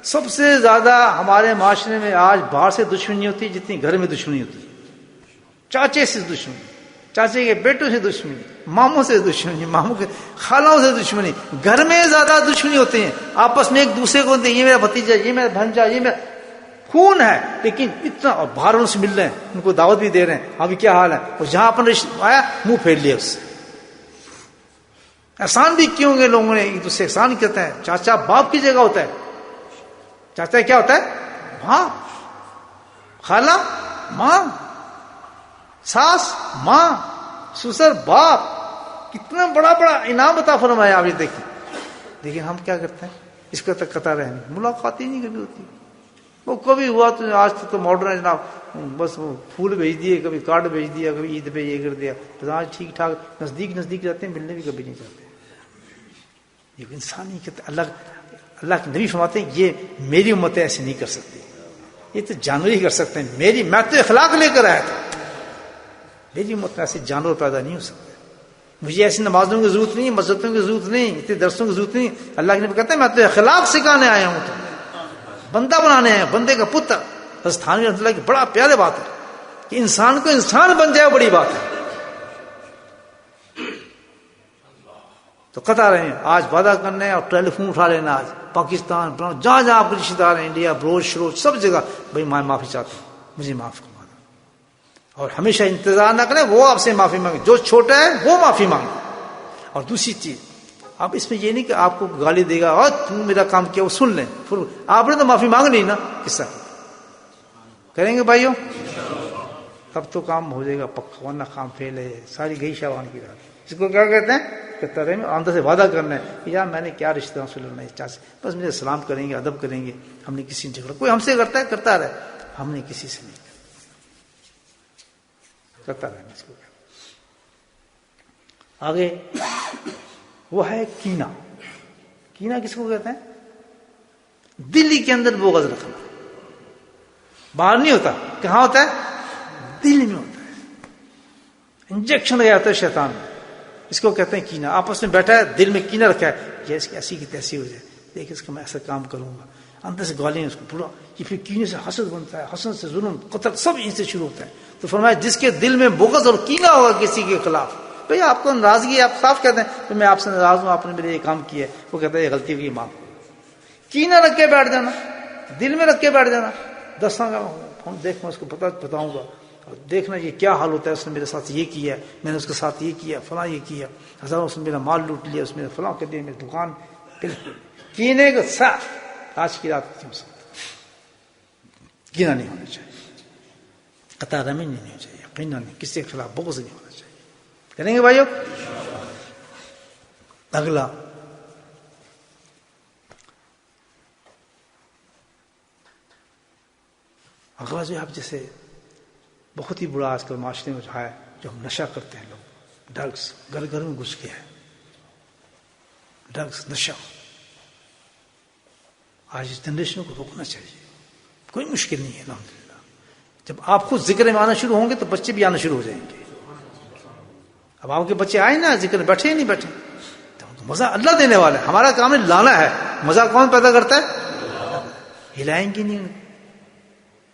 سب سے زیادہ ہمارے معاشرے میں آج باہر سے دشمنی ہوتی ہے جتنی گھر میں دشمنی ہوتی ہے. چاچے سے دشمنی، چاچے کے بیٹوں سے دشمنی، ماموں سے دشمنی، ماموں کے خالوں سے دشمنی. گھر میں زیادہ دشمنی ہوتی ہیں آپس میں، ایک دوسرے کو یہ میرا بھتیجا، یہ میرا بھنجا، یہ میرا خون ہے، لیکن اتنا. اور باہر ان سے مل رہے ہیں، ان کو دعوت بھی دے رہے ہیں، ابھی کیا حال ہے، اور جہاں اپنا رشتہ آیا منہ پھیر لیا اس سے. احسان بھی کیوں گے لوگوں نے ایک دوسرے احسان کہتے ہیں. چاچا باپ کی جگہ ہوتا ہے. چاچا کیا ہوتا ہے؟ ماں، خالہ ماں، ساس ماں، سسر باپ. کتنا بڑا انعام عطا فرمایا آپ یہ دیکھیں. لیکن ہم کیا کرتے ہیں، اس کا تک قطع رہنے، ملاقات ہی نہیں کبھی ہوتی. وہ کبھی ہوا تو آج تو ماڈرن ہے جناب، بس وہ پھول بھیج دیے، کبھی کارڈ بھیج دیا، کبھی عید پہ یہ کر دیا. بس آج ٹھیک ٹھاک نزدیک رہتے ہیں، ملنے بھی کبھی نہیں جاتے. یہ انسان نہیں کہتے. اللہ کے نبی فرماتے ہیں یہ میری امت ایسے نہیں کر سکتی، یہ تو جانور ہی کر سکتے ہیں. میں تو اخلاق لے کر آیا تھا. میری امت میں ایسے جانور پیدا نہیں ہو سکتے. مجھے ایسی نمازوں کی ضرورت نہیں، مسجدوں کی ضرورت نہیں، اتنے درسوں کی ضرورت نہیں. اللہ کے نبی کہتے ہیں میں تو اخلاق سکھانے آیا ہوں، تو بندہ بنانے ہیں، بندے کا پتر. تھانوی رحمۃ اللہ کی بڑا پیارے بات ہے کہ انسان کو انسان بن جائے، بڑی بات ہے. تو قطع رہے ہیں آج وعدہ کرنے اور ٹیلی فون اٹھا لینا. آج پاکستان جہاں آپ کے رشتے دار ہیں، انڈیا، بروچ سب جگہ، بھائی میں معافی چاہتا ہوں، مجھے معاف کروا دو. اور ہمیشہ انتظار نہ کریں وہ آپ سے معافی مانگے، جو چھوٹا ہے وہ معافی مانگے. اور دوسری چیز، اب اس میں یہ نہیں کہ آپ کو گالی دے گا اور تم میرا کام کیا وہ سن لیں، پھر آپ نے تو معافی مانگ لی نا، قصہ کریں گے بھائیوں، تب تو کام ہو جائے گا پکا، ورنہ کام فیل ہے. ساری گئی شعبان کی رات. اس کو کیا کہتے ہیں کہ ترے میں آمدہ سے وعدہ کرنا ہے. یار میں نے کیا رشتہ داروں سے لڑنا ہے، چاچے بس مجھے سلام کریں گے، ادب کریں گے. ہم نے کسی نے جھگڑا، کوئی ہم سے کرتا ہے کرتا رہے، ہم نے کسی سے نہیں کرتا رہنا. اس کو آگے وہ ہے کینہ. کینہ کس کو کہتے ہیں؟ دل کے اندر بغض رکھنا. باہر نہیں ہوتا، کہاں ہوتا ہے؟ دل میں ہوتا ہے. انجیکشن لگا جاتا ہے شیطان میں، اس کو کہتے ہیں کینہ. آپس میں بیٹھا ہے، دل میں کینہ رکھا ہے، جیسے کہ ایسی کی تیسی ہو جائے، دیکھ اس کا میں ایسا کام کروں گا، اندر سے گالیاں اس کو پورا، یہ پھر کینے سے حسد بنتا ہے، حسد سے ظلم قتل سب ان سے شروع ہوتا ہے. تو فرمایا جس کے دل میں بغض اور کینہ ہوگا کسی کے خلاف، بھئی آپ کو ناراضگی، آپ صاف کہتے ہیں کہ میں آپ سے ناراض ہوں، آپ نے میرے یہ کام کیا ہے، وہ کہتا ہے یہ غلطی ہوئی معاف. کینہ رکھ کے بیٹھ جانا، دل میں رکھ کے بیٹھ جانا، دساں گا دیکھ میں اس کو بتاؤں گا، دیکھنا یہ کیا حال ہوتا ہے، اس نے میرے ساتھ یہ کیا، میں نے اس کے ساتھ یہ کیا، فلاں یہ کیا، ہزاروں اس نے میرا مال لوٹ لیا، اس میں فلاں کر دیا، میری دکان. کینے کا صاف آج کی رات کینہ نہیں ہونا چاہیے، قطع رحمی نہیں ہونی چاہیے، یقینا نہیں، کسی کے خلاف بغض نہیں ہونا چاہیے. کریں گے بھائیو؟ اگلا جو آپ جیسے بہت ہی برا آج کل معاشرے میں جو ہے، جو ہم نشہ کرتے ہیں لوگ، ڈرگس گھر گھر میں گھس گیا ہے، ڈرگس نشہ. آج اس جنریشن کو روکنا چاہیے، کوئی مشکل نہیں ہے الحمدللہ. جب آپ خود ذکر میں آنا شروع ہوں گے تو بچے بھی آنا شروع ہو جائیں گے. اب آپ کے بچے آئے نا ذکر میں، بیٹھے ہی نہیں بیٹھے، تو مزہ اللہ دینے والا ہے، ہمارا کام ہے لانا ہے. مزہ کون پیدا کرتا ہے؟ ہلائیں گے نہیں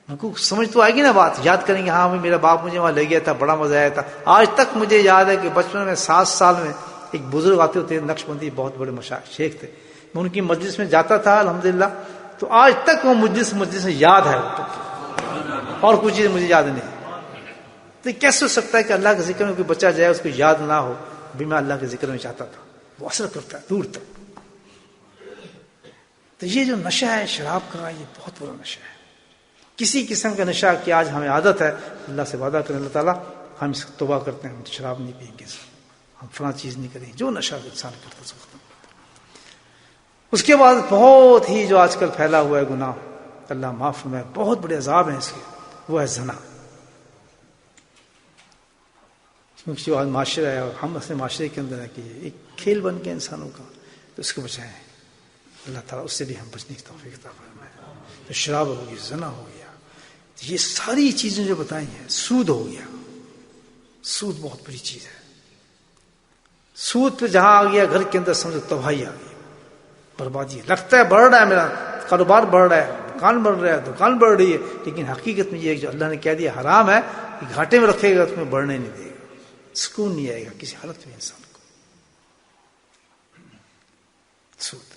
ان کو، سمجھ تو آئے گی نا بات، یاد کریں گے ہاں میرا باپ مجھے وہاں لے گیا تھا، بڑا مزہ آیا تھا. آج تک مجھے یاد ہے کہ بچپن میں 7 سال میں ایک بزرگ آتے ہوتے، نقش بندی بہت بڑے شیخ تھے، میں ان کی مجلس میں جاتا تھا الحمدللہ، تو آج تک وہ مجلس میں یاد ہے، اور کچھ چیز مجھے یاد نہیں. تو کیسے ہو سکتا ہے کہ اللہ کے ذکر میں کوئی بچہ جائے اس کو یاد نہ ہو؟ بھی میں اللہ کے ذکر میں چاہتا تھا، وہ اثر کرتا ہے دور تک. تو یہ جو نشہ ہے شراب کا، یہ بہت بڑا نشہ ہے. کسی قسم کا نشہ کی آج ہمیں عادت ہے، اللہ سے وعدہ کریں اللہ تعالیٰ ہم اس کو توبہ کرتے ہیں، ہم شراب نہیں پئیں گے، ہم فلاں چیز نہیں کریں، جو نشہ انسان کرتا ہے. اس کے بعد بہت ہی جو آج کل پھیلا ہوا ہے گناہ، اللہ معاف فرمائے، بہت بڑے عذاب ہیں اس کے، وہ ہے زنا. کیونکہ جو آج معاشرہ ہے اور ہم اپنے معاشرے کے اندر ہے کہ یہ ایک کھیل بن گیا انسانوں کا، تو اس کو بچائیں. اللہ تعالیٰ اس سے بھی ہم بچنے کی توفیق عطا فرمائے. تو شراب ہو گئی، زنا ہو گیا، یہ ساری چیزیں جو بتائی ہیں، سود ہو گیا، سود بہت بڑی چیز ہے. سود پہ جہاں آ گیا گھر کے اندر سمجھو تباہی آ گئی، بربادی. لگتا ہے بڑھ رہا ہے، میرا کاروبار بڑھ رہا ہے، مکان بڑھ رہا ہے، دکان بڑھ رہی ہے، لیکن حقیقت میں یہ جو اللہ نے کہہ دیا حرام ہے، یہ گھاٹے میں رکھے گا، تمہیں بڑھنے نہیں دے گا، سکون نہیں آئے گا کسی حالت میں انسان کو. سود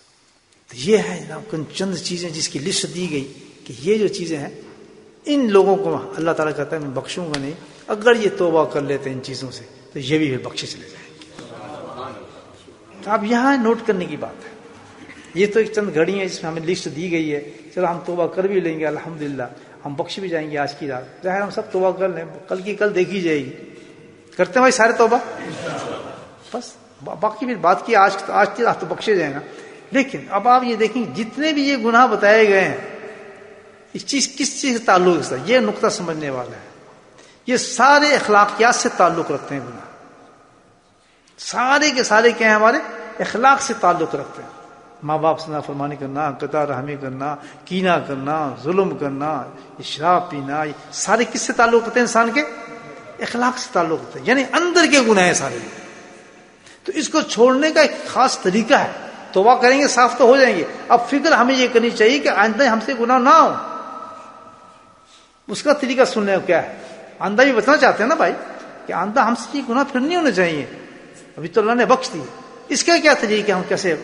تو یہ ہے جناب چند چیزیں جس کی لسٹ دی گئی کہ یہ جو چیزیں ہیں ان لوگوں کو اللہ تعالیٰ کہتا ہے میں بخشوں گا نہیں. اگر یہ توبہ کر لیتے ان چیزوں سے تو یہ بھی بخشے چلے جائیں گے. تو اب یہاں نوٹ کرنے کی بات ہے، یہ تو ایک چند گھڑی ہیں جس میں ہمیں لسٹ دی گئی ہے، چلو ہم توبہ کر بھی لیں گے الحمدللہ، ہم بخش بھی جائیں گے آج کی رات. ظاہر ہم سب توبہ کر لیں، کل کی کل دیکھی جائے گی. کرتے ہیں بھائی سارے توبہ؟ بس باقی پھر بات کی آج کی رات تو بخشے جائیں گا. لیکن اب آپ یہ دیکھیں جتنے بھی یہ گناہ بتائے گئے ہیں، اس چیز کس چیز سے تعلق ہے، یہ نقطہ سمجھنے والا ہے. یہ سارے اخلاقیات سے تعلق رکھتے ہیں گناہ، سارے کے سارے کیا ہیں، ہمارے اخلاق سے تعلق رکھتے ہیں. ماں باپ سے نافرمانی کرنا، قطع رحمی کرنا، کینہ کرنا، ظلم کرنا، شراب پینا، یہ سارے کس سے تعلق رکھتے ہیں؟ انسان کے اخلاق سے تعلق رکھتے ہیں، یعنی اندر کے گناہ ہیں سارے. تو اس کو چھوڑنے کا ایک خاص طریقہ ہے. توبہ کریں گے صاف تو ہو جائیں گے. اب فکر ہمیں یہ کرنی چاہیے کہ آئندہ ہم سے گناہ نہ ہو. اس کا طریقہ سننے کو کیا ہے؟ آئندہ بھی بچنا چاہتے ہیں نا بھائی، کہ آئندہ ہم سے یہ گناہ پھر نہیں ہونے چاہیے. ابھی تو اللہ نے بخش دی، اس کا کیا طریقہ، ہم کیسے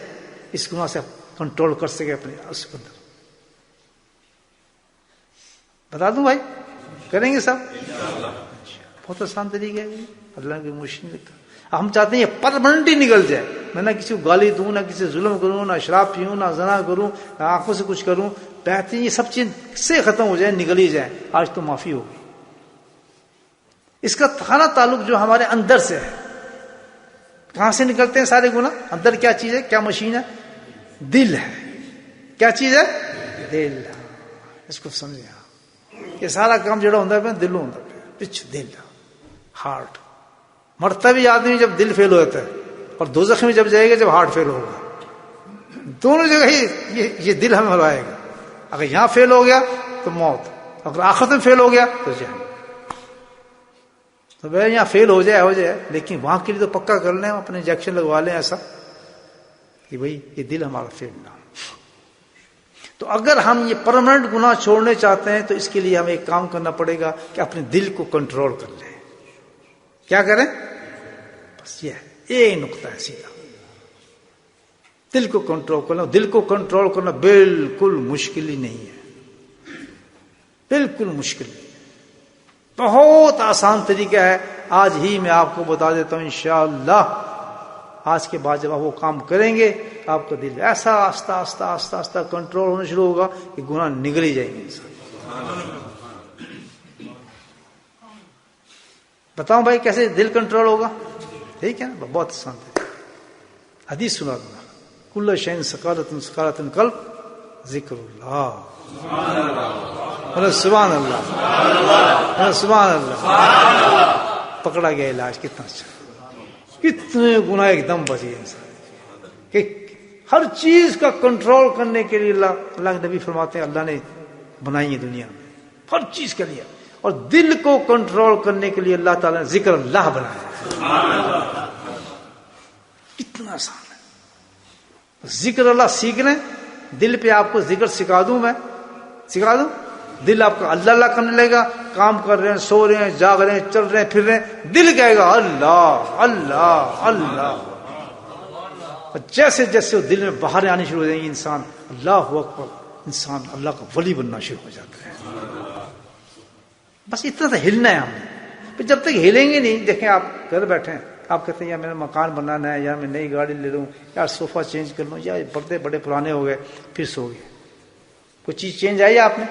اس گناہ سے کنٹرول کر سکے اپنے اس کے اندر؟ بتا دوں بھائی، کریں گے سب؟ بہت آسان طریقہ ہے، اللہ کی مشکل نہیں لکھا. ہم چاہتے ہیں یہ پرماننٹلی نکل جائے، میں نہ کسی کو گالی دوں، نہ کسی سے ظلم کروں، نہ شراب پیوں، نہ زنا کروں، نہ آنکھوں سے کچھ کروں. بہترین یہ سب چیز سے ختم ہو جائے، نکل ہی جائے. آج تو معافی ہوگی. اس کا خانہ تعلق جو ہمارے اندر سے ہے. کہاں سے نکلتے ہیں سارے گناہ؟ اندر کیا چیز ہے، کیا مشین ہے؟ دل ہے. کیا چیز ہے؟ دل. اس کو سمجھے. یہ سارا کام جڑا ہوتا ہے دل ہوتا ہے، پچھ دل، ہارٹ. مرتا بھی آدمی جب دل فیل ہو جاتا ہے، اور دوزخ میں جب جائے گا جب ہارٹ فیل ہوگا. دونوں جگہ یہ دل ہمیں ہلائے گا. اگر یہاں فیل ہو گیا تو موت، اگر آخرت میں فیل ہو گیا تو جہنم. تو بھائی یہاں فیل ہو جائے لیکن وہاں کے لیے تو پکا کر لیں، اپنے انجیکشن لگوا لیں ایسا کہ بھئی یہ دل ہمارا فیل نہ ہو۔ تو اگر ہم یہ پرماننٹ گناہ چھوڑنے چاہتے ہیں تو اس کے لیے ہمیں ایک کام کرنا پڑے گا کہ اپنے دل کو کنٹرول کر لیں۔ کیا کریں؟ بس یہ ہے، یہ نقطہ ہے سیدھا، دل کو کنٹرول کرنا۔ دل کو کنٹرول کرنا بالکل مشکل ہی نہیں ہے، بالکل مشکل نہیں ہے، بہت آسان طریقہ ہے۔ آج ہی میں آپ کو بتا دیتا ہوں انشاءاللہ، آج کے بعد جب آپ وہ کام کریں گے آپ کا دل ایسا آہستہ آہستہ آہستہ آہستہ کنٹرول ہونا شروع ہوگا کہ گناہ نگل ہی جائیں گے انسان۔ بتاؤں بھائی کیسے دل کنٹرول ہوگا؟ ٹھیک ہے نا، بہت آسان ہے۔ حدیث سنا دوں، کل شین سکالۃ القلب ذکر اللہ، سبحان اللہ، سبحان اللہ۔ پکڑا گیا علاج، کتنا اچھا، کتنے گناہ ایک دم بچے انسان کہ ہر چیز کا کنٹرول کرنے کے لیے اللہ کے نبی فرماتے ہیں اللہ نے بنائی ہے دنیا میں ہر چیز کے لیے، اور دل کو کنٹرول کرنے کے لیے اللہ تعالیٰ نے ذکر اللہ بنایا۔ کتنا آسان ہے، ذکر اللہ سیکھ لیں، دل پہ آپ کو ذکر سکھا دوں، میں سکھا دوں، دل آپ کا اللہ اللہ کرنے لگے گا۔ کام کر رہے ہیں، سو رہے ہیں، جاگ رہے ہیں، چل رہے ہیں، پھر رہے ہیں، دل کہے گا اللہ اللہ اللہ۔ اور جیسے جیسے وہ دل میں باہر آنی شروع ہو جائیں گی، انسان اللہ اکبر، انسان اللہ کا ولی بننا شروع ہو جاتا ہے۔ بس اتنا تو ہلنا ہے ہم نے، جب تک ہلیں گے نہیں۔ دیکھیں آپ گھر بیٹھے ہیں، آپ کہتے ہیں یا میرا مکان بنانا ہے، یا میں نئی گاڑی لے لوں، یا صوفہ چینج کر لوں، یا پردے بڑے پرانے ہو گئے، پھر سو گئے۔ کوئی چیز چینج آئی آپ نے؟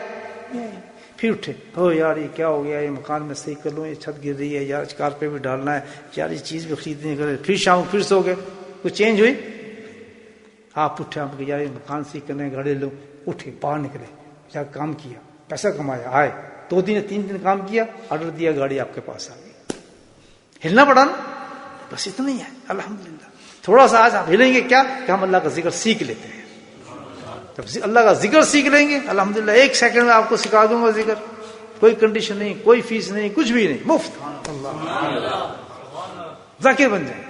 پھر اٹھے، ہو یار یہ کیا ہو گیا، یہ مکان میں صحیح کر لوں، یہ چھت گر رہی ہے، یار کارپیٹ بھی ڈالنا ہے، یار یہ چیز بھی خریدنی ہے۔ پھر شام پھر سو گئے، کوئی چینج ہوئی؟ آپ اٹھے، آپ کہ یار یہ مکان صحیح کرنا ہے، گاڑی لوں، اٹھے، باہر نکلے، جا کام کیا، پیسہ کمایا، آئے 2 دن 3 دن کام کیا، آرڈر دیا، گاڑی آپ کے پاس آ گئی۔ ہلنا پڑا نا، بس اتنا ہی ہے الحمدللہ۔ تھوڑا سا آج آپ ہلیں گے کیا کہ ہم اللہ کا ذکر سیکھ لیتے ہیں۔ جب اللہ کا ذکر سیکھ لیں گے الحمدللہ، 1 سیکنڈ میں آپ کو سکھا دوں گا ذکر، کوئی کنڈیشن نہیں، کوئی فیس نہیں، کچھ بھی نہیں، مفت اللہ ذاکر بن جائیں۔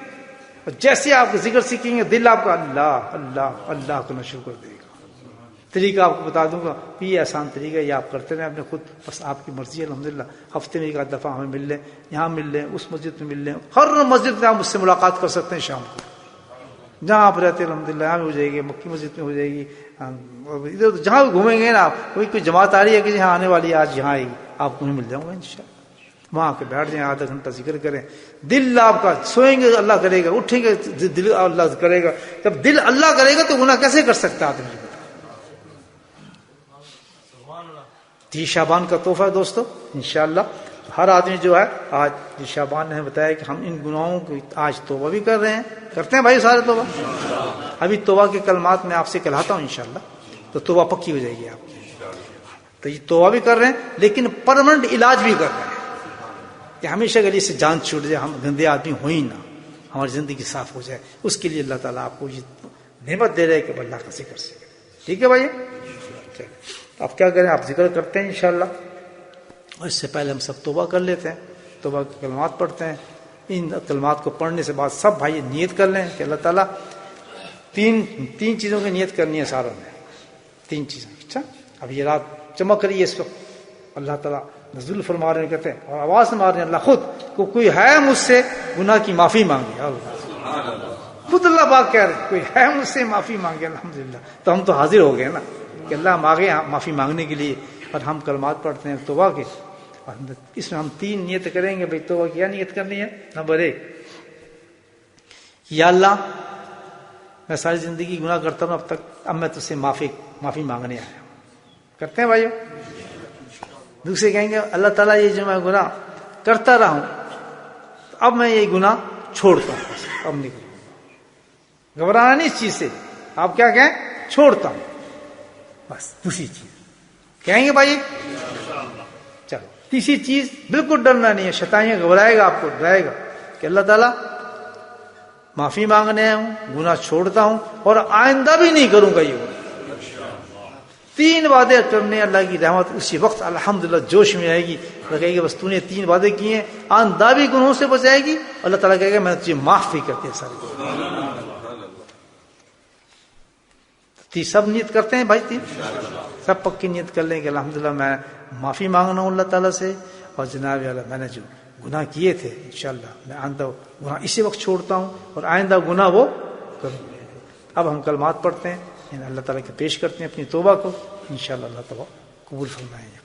اور جیسے آپ ذکر سیکھیں گے دل آپ کا اللہ اللہ اللہ کو شروع کر دے گا۔ طریقہ آپ کو بتا دوں گا، یہ آسان طریقہ ہے، یہ آپ کرتے رہیں اپنے خود، بس آپ کی مرضی ہے الحمدللہ۔ ہفتے میں 1 دفعہ ہمیں مل لیں، یہاں مل لیں، اس مسجد میں مل لیں، ہر مسجد میں آپ مجھ سے ملاقات کر سکتے ہیں شام کو، جہاں آپ رہتے ہیں الحمدللہ، یہاں بھی ہو جائے گی، مکی مسجد میں ہو جائے گی، ادھر جہاں بھی گھومیں گے نا آپ، کوئی جماعت آ رہی ہے کہ یہاں آنے والی ہے، آج یہاں آئے گی، آپ کو مل جاؤں گا انشاءاللہ۔ وہاں آ کے بیٹھ جائیں، آدھا گھنٹہ ذکر کریں، دل آپ کا، سوئیں گے اللہ کرے گا، اٹھیں گے دل اللہ کرے گا۔ جب دل اللہ کرے گا تو گناہ کیسے کر سکتا ہے آدمی؟ 30 شعبان کا تحفہ ہے دوستو انشاءاللہ۔ ہر آدمی جو ہے، آج شعبان نے بتایا کہ ہم ان گناہوں کو آج توبہ بھی کر رہے ہیں، کرتے ہیں بھائی سارے توبہ۔ ابھی توبہ کے کلمات میں آپ سے کہلاتا ہوں انشاءاللہ، تو توبہ پکی ہو جائے گی آپ کی۔ تو یہ توبہ بھی کر رہے ہیں، لیکن پرماننٹ علاج بھی کر رہے ہیں کہ ہمیشہ گلی سے جان چھوٹ جائے، ہم گندے آدمی ہو ہی نہ، ہماری زندگی صاف ہو جائے۔ اس کے لیے اللہ تعالیٰ آپ کو یہ نعمت دے رہے ہیں کہ اللہ کا ذکر سیکھیں۔ ٹھیک ہے بھائی، آپ کیا کریں، آپ ذکر کرتے ہیں انشاءاللہ، اور اس سے پہلے ہم سب توبہ کر لیتے ہیں، توبہ کے کلمات پڑھتے ہیں۔ ان کلمات کو پڑھنے سے بعد سب بھائی نیت کر لیں کہ اللہ تعالیٰ تین چیزوں کی نیت کرنی ہے ساروں میں، 3 چیزیں۔ اچھا، اب یہ رات چمک رہی ہے اس وقت، اللہ تعالیٰ نزول فرما رہے ہیں، کہتے ہیں، اور آواز مار رہے ہیں اللہ خود کو، کوئی ہے مجھ سے گناہ کی معافی مانگے، اللہ خود اللہ پاک کہہ رہے ہیں کوئی ہے مجھ سے معافی مانگے الحمدللہ۔ تو ہم تو حاضر ہو گئے نا کہ اللہ ہم آگے معافی مانگنے کے لیے، اور ہم کلمات پڑھتے ہیں توبہ کے، اور اس میں ہم 3 نیت کریں گے۔ بھائی توبہ کیا نیت کرنی ہے؟ نمبر 1، یا اللہ میں ساری زندگی گناہ کرتا ہوں اب تک، اب میں تجھ سے معافی مانگنے آیا ہوں۔ کرتے ہیں بھائیو؟ دوسرے کہیں گے اللہ تعالیٰ یہ جو میں گناہ کرتا رہا ہوں اب میں یہ گناہ چھوڑتا ہوں، اب نہیں کروں، گھبرانا نہیں اس چیز سے، آپ کیا کہیں؟ چھوڑتا ہوں، بس دوسری چیز کہیں گے بھائی۔ چلو تیسری چیز، بالکل ڈرنا نہیں ہے، شیطان گھبرائے گا آپ کو، ڈرائے گا کہ اللہ تعالیٰ معافی مانگنے آیا ہوں، گناہ چھوڑتا ہوں، اور آئندہ بھی نہیں کروں گا یہ گناہ۔ 3 وعدے کرنے اللہ کی رحمت اسی وقت الحمدللہ جوش میں آئے گی، اللہ کہے گا بس تو نے 3 وعدے کیے ہیں، آئندہ بھی گناہوں سے بچائے گی، اللہ تعالیٰ کہے گا میں تجھے معاف بھی کر دیا سارے۔ سب نیت کرتے ہیں بھائی، سب پکی نیت کر لیں کہ الحمدللہ میں معافی مانگنا ہوں اللہ تعالیٰ سے، اور جناب اللہ میں نے جو گناہ کیے تھے انشاءاللہ میں آئندہ گناہ اسی وقت چھوڑتا ہوں اور آئندہ گناہ وہ کروں. اب ہم کلمات پڑھتے ہیں، یعنی اللہ تعالیٰ کے پیش کرتے ہیں اپنی توبہ کو، انشاءاللہ اللہ تعالیٰ قبول فرمائیں گے.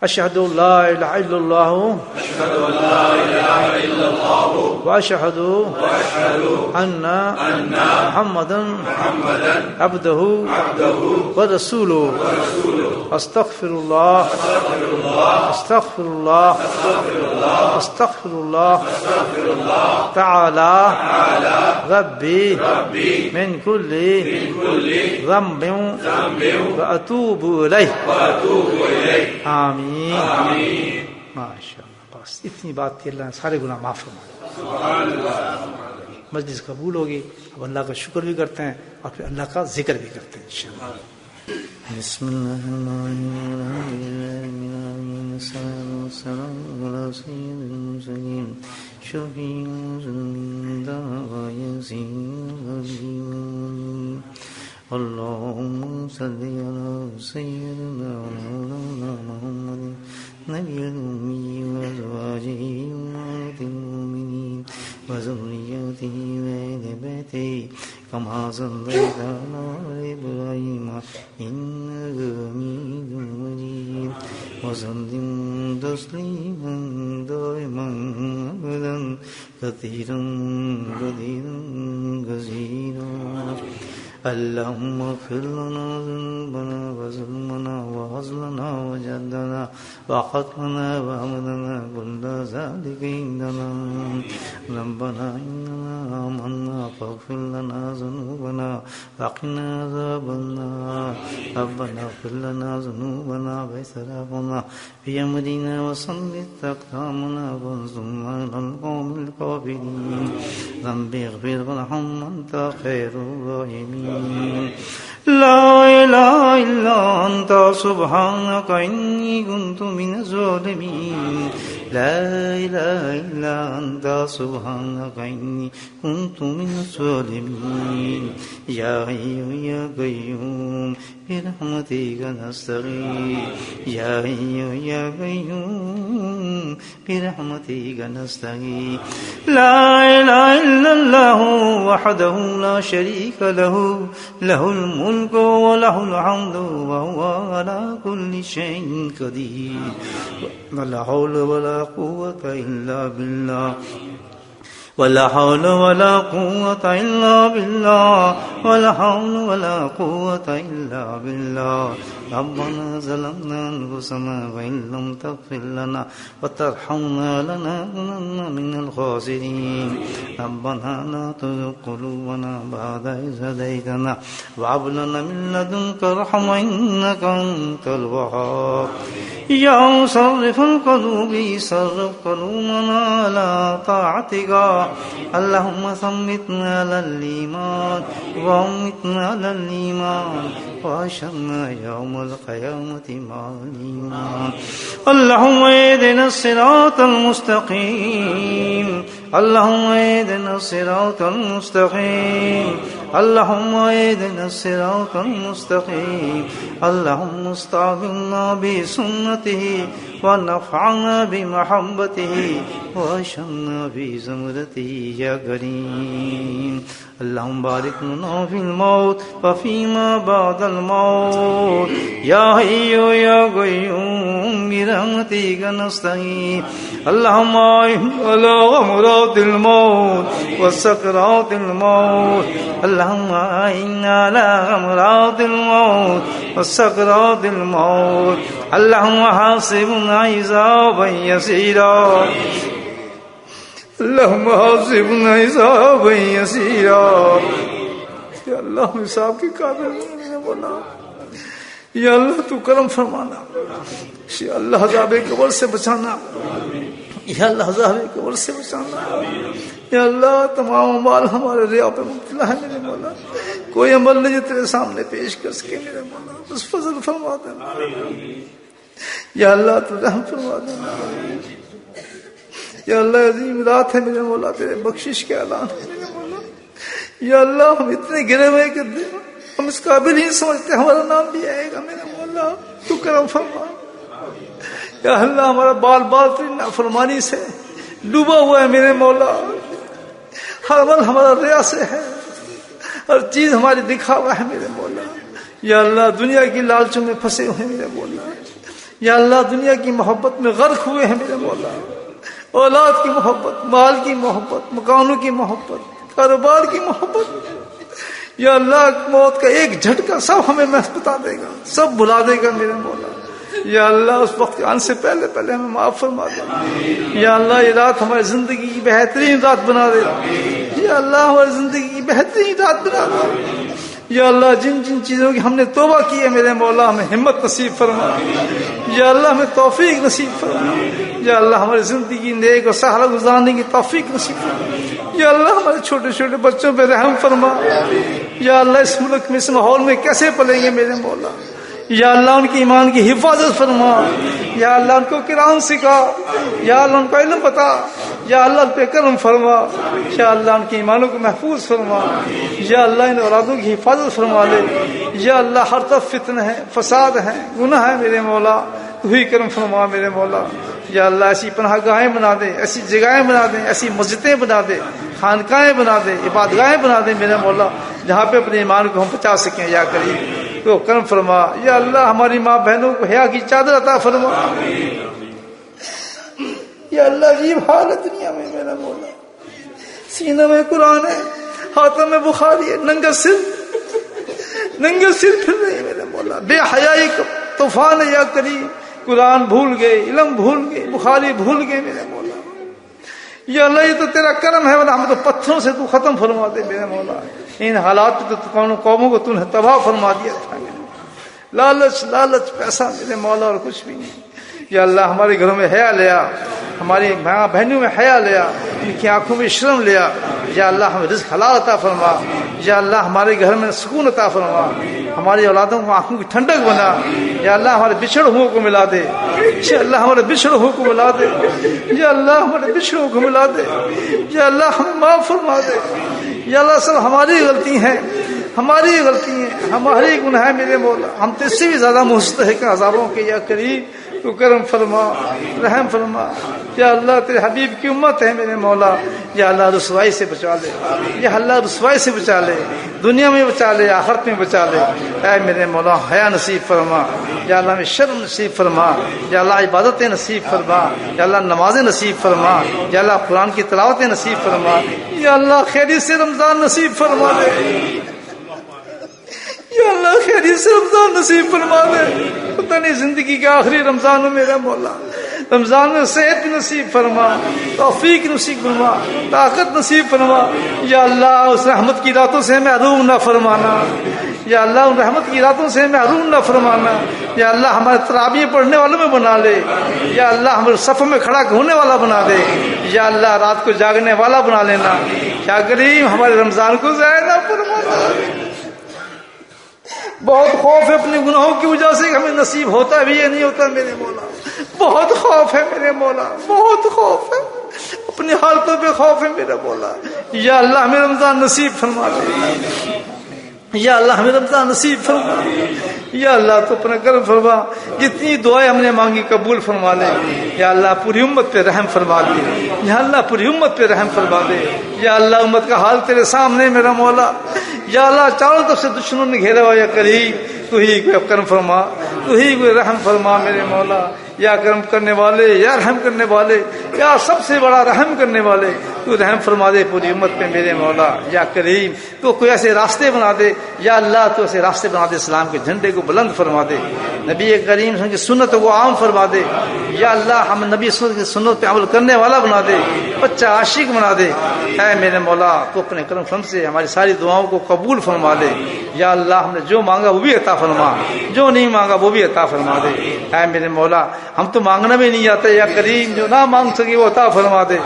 اشہد ان لا الہ الا اللہ واشہد ان محمدا عبدہ ورسولہ. استغفر اللہ استغفر اللہ استغفر اللہ تعالی ربی من کل ذنب واتوب الیہ. آمین. ماشاء اللہ. بس اتنی بات تھی، اللہ نے سارے گناہ معاف فرمائے. مجلس قبول ہوگی. اب اللہ کا شکر بھی کرتے ہیں اور پھر اللہ کا ذکر بھی کرتے ہیں انشاءاللہ. بسم اللہ اللهم صل على سيدنا مولانا محمد نبي الأمي وأزواجه أمهات المؤمنين وذريته وأهل بيته كما صليت على إبراهيم إنك حميد مجيد وسلم تسليما دائما أبدا كثيرا كثيرا. اللهم اغفر لنا ذنوبنا وظلمنا وهزلنا وجدنا وخطأنا وعمدنا كل ذلك عندنا. ربنا إننا آمنا فاغفر لنا ذنوبنا وقنا عذاب النار. ربنا اغفر لنا ذنوبنا وإسرافنا في أمرنا وثبت أقدامنا وانصرنا على القوم الكافرين. رب اغفر وارحم أنت خير الراحمين. لا إله إلا أنت سبحانك إني كنت من الظالمين. لا إله إلا أنت سبحانك إني كنت من الظالمين. يا حي يا قيوم برحمتك نستغيث. يا حي يا قيوم برحمتك نستغيث. لا إله إلا الله وحده لا شريك له له الملك وله الحمد وهو على كل شيء قدير. ولا حول ولا قوة إلا بالله ولا حول ولا قوة إلا بالله ولا حول ولا قوة إلا بالله. ربنا ظلمنا أنفسنا وإن لم تغفر لنا وترحمنا لنكونن من الخاسرين. ربنا لا تزغ قلوبنا بعد إذ هديتنا وهب لنا من لدنك رحمة إنك أنت الوهاب. يا مصرف القلوب صرف قلوبنا على طاعتك. اللهم ثبتنا على الإيمان وأمتنا على الإيمان وأحشرنا يوم القيامة مع الإيمان. اللهم اهدنا الصراط المستقيم. اللهم اهدنا الصراط المستقيم. اللهم اهدنا الصراط المستقيم. اللهم استعملنا بسنته ونفعنا بمحبته واشرنا بزمرته يا كريم. اللهم بارك لنا في الموت وفيما بعد الموت. يا حي يا قيوم برحمتك نستغيث. اللهم على غمرات الموت وسكرات الموت. اللهم إنا على غمرات الموت وسكرات الموت. اللهم حاسبنا حسابا يسيرا. اللهم حاسبنا حسابا يسيرا. یا اللہ حساب کی قابل نہیں بولا. یا اللہ تو کرم فرمانا. یا اللہ عذاب قبر سے بچانا. یا اللہ عذاب قبر سے بچانا. یا اللہ تمام اعمال ہمارے ریا پہ مبتلا ہے میرے مولا. کوئی عمل نہیں جو تیرے سامنے پیش کر سکے میرے مولا. بس فضل فرما دینا. یا اللہ تو رحم فرما دینا. یا اللہ عظیم رات ہے میرے مولا, تیرے بخشش کے اعلان ہے میرے مولا. یا اللہ ہم اتنے گرے ہوئے کہ ہم اس قابل ہی سمجھتے ہمارا نام بھی آئے گا میرے مولا، تو کرم فرما یا اللہ. ہمارا بال بال تیری نافرمانی سے ڈوبا ہوا ہے میرے مولا، ہر عمل ہمارا ریا سے ہے، ہر چیز ہماری دکھاوا ہے میرے مولا. یا اللہ دنیا کی لالچوں میں پھنسے ہوئے ہیں میرے مولا. یا اللہ دنیا کی محبت میں غرق ہوئے ہیں میرے مولا. اولاد کی محبت، مال کی محبت، مکانوں کی محبت، کاروبار کی محبت. یا اللہ موت کا ایک جھٹکا سب ہمیں بتا دے گا، سب بلا دے گا میرے مولا. یا اللہ اس وقت کے آنے سے پہلے پہلے ہمیں معاف فرما دے. یا اللہ یہ رات ہماری زندگی کی بہترین رات بنا دے. یا اللہ ہماری زندگی کی بہترین رات بنا دے. یا اللہ جن جن چیزوں کی ہم نے توبہ کی ہے میرے مولا ہمیں ہمت نصیب فرما. یا اللہ ہمیں توفیق نصیب فرما. یا اللہ ہماری زندگی نیک اور سہلا گزارنے کی توفیق نصیب فرما. یا اللہ ہمارے چھوٹے چھوٹے بچوں پہ رحم فرما. یا اللہ اس ملک میں اس ماحول میں کیسے پلیں گے میرے مولا. یا اللہ ان کی ایمان کی حفاظت فرما. یا اللہ ان کو قرآن سکھا. یا اللہ ان کو علم بتا. یا اللہ ان پہ کرم فرما. یا اللہ ان کے ایمانوں کو محفوظ فرما. یا اللہ ان اولادوں کی حفاظت فرما لے. یا اللہ ہر طرف فتنہ ہے، فساد ہے، گناہ ہے میرے مولا، تو ہی کرم فرما میرے مولا. یا اللہ ایسی پناہ گاہیں بنا دے، ایسی جگہیں بنا دے، ایسی مسجدیں بنا دے، خانقاہیں بنا دے، عبادتگاہیں بنا دے میرے مولا، جہاں پہ اپنے ایمان کو ہم بچا سکیں. یا کریم تو کرم فرما. یا اللہ ہماری ماں بہنوں کو حیا کی چادر عطا فرما. یا اللہ عجیب حال ہے دنیا میں میرا مولا، سینہ میں قرآن ہے، ہاتھوں میں بخاری ہے، ننگا سر پھر رہے ہیں میرے مولا. بے حیائی کا طوفان ہے. یا کریم قرآن بھول گئے، علم بھول گئے، بخاری بھول گئے میرے مولا. یا اللہ یہ تو تیرا کرم ہے، ورنہ ہمیں تو پتھروں سے تو ختم فرما دے میرے مولا. ان حالات پہ تو قوموں کو تو نے تباہ فرما دیا تھا. لالچ پیسہ میرے مولا اور کچھ بھی نہیں. یا اللہ ہمارے گھروں میں حیا لیا، ہماری ماں بہنوں میں حیا لیا، ان کی آنکھوں میں شرم لیا. یا اللہ ہمیں رزق حلال عطا فرما. یا اللہ ہمارے گھر میں سکون عطا فرما. ہماری اولادوں کو آنکھوں کی ٹھنڈک بنا. یا اللہ ہمارے بچھڑ ہوئے کو ملا دے. یا اللہ ہمارے بچھڑ ہوئے کو ملا دے. یا اللہ ہمارے بچھڑوں کو ملا دے. یا اللہ ہمیں معاف فرما دے. یا اللہ سب ہماری غلطی ہیں، ہماری غلطی ہیں، ہماری گناہ ہے میرے مولا. ہم تو اس سے بھی زیادہ مستحق ہیں عذابوں کے. یا کریم تو کرم فرما، رحم فرما. یا اللہ تیرے حبیب کی امت ہے میرے مولا. یا اللہ رسوائی سے بچا لے. یا اللہ رسوائی سے بچا لے، دنیا میں بچا لے، آخرت میں بچا لے. اے میرے مولا حیا نصیب فرما. یا اللہ ہمیں شرم نصیب فرما. یا اللہ عبادتیں نصیب فرما. یا اللہ نمازیں نصیب فرما. یا اللہ قرآن کی تلاوتیں نصیب فرما. یا اللہ خیریت سے رمضان نصیب فرما دے. یا اللہ خیریت سے رمضان نصیب فرما دے. پتہ نہیں زندگی کے آخری رمضان ہو میرا مولا، رمضان میں صحت نصیب فرما، توفیق نصیب فرما، طاقت نصیب فرما. یا اللہ اس رحمت کی راتوں سے محروم نہ فرمانا. یا اللہ ان رحمت کی راتوں سے محروم نہ فرمانا. یا اللہ ہمارے تراویح پڑھنے والوں میں بنا لے. یا اللہ ہمارے صفوں میں کھڑا ہونے والا بنا دے. یا اللہ رات کو جاگنے والا بنا لینا. یا کریم ہمارے رمضان کو ضائع نہ فرمانا. بہت خوف ہے اپنے گناہوں کی وجہ سے ہمیں نصیب ہوتا بھی یا نہیں ہوتا میرے مولا. بہت خوف ہے میرے مولا، بہت خوف ہے، اپنی حالتوں پہ خوف ہے میرا مولا. یا اللہ ہمیں رمضان نصیب فرما دے. یا اللہ ہمیں رمضان نصیب فرما. یا اللہ تو اپنا کرم فرما. جتنی دعائیں ہم نے مانگی قبول فرما لے. یا اللہ پوری امت پہ رحم فرما دے. یا اللہ پوری امت پہ رحم فرما دے. یا اللہ امت کا حال تیرے سامنے میرا مولا. یا اللہ چاروں طرف سے دشمنوں نے گھیرا ہوا. یا کریم تو ہی کوئی کرم فرما، تو ہی کوئی رحم فرما میرے مولا. یا کرم کرنے والے، یا رحم کرنے والے، یا سب سے بڑا رحم کرنے والے، تو رحم فرما دے پوری امت پہ میرے مولا. یا کریم تو کوئی ایسے راستے بنا دے. یا اللہ تو ایسے راستے بنا دے، اسلام کے جھنڈے کو بلند فرما دے، نبی کریم کی سنت کو عام فرما دے. یا اللہ ہم نبی کی سنت پہ عمل کرنے والا بنا دے، بچہ عاشق بنا دے. اے میرے مولا تو اپنے کرم فضل سے ہماری ساری دعاؤں کو قبول فرما دے. یا اللہ ہم نے جو مانگا وہ بھی عطا فرما، جو نہیں مانگا وہ بھی عطا فرما دے. اے میرے مولا ہم تو مانگنا بھی نہیں آتا. یا کریم جو نہ مانگ سکے وہ عطا فرما دے.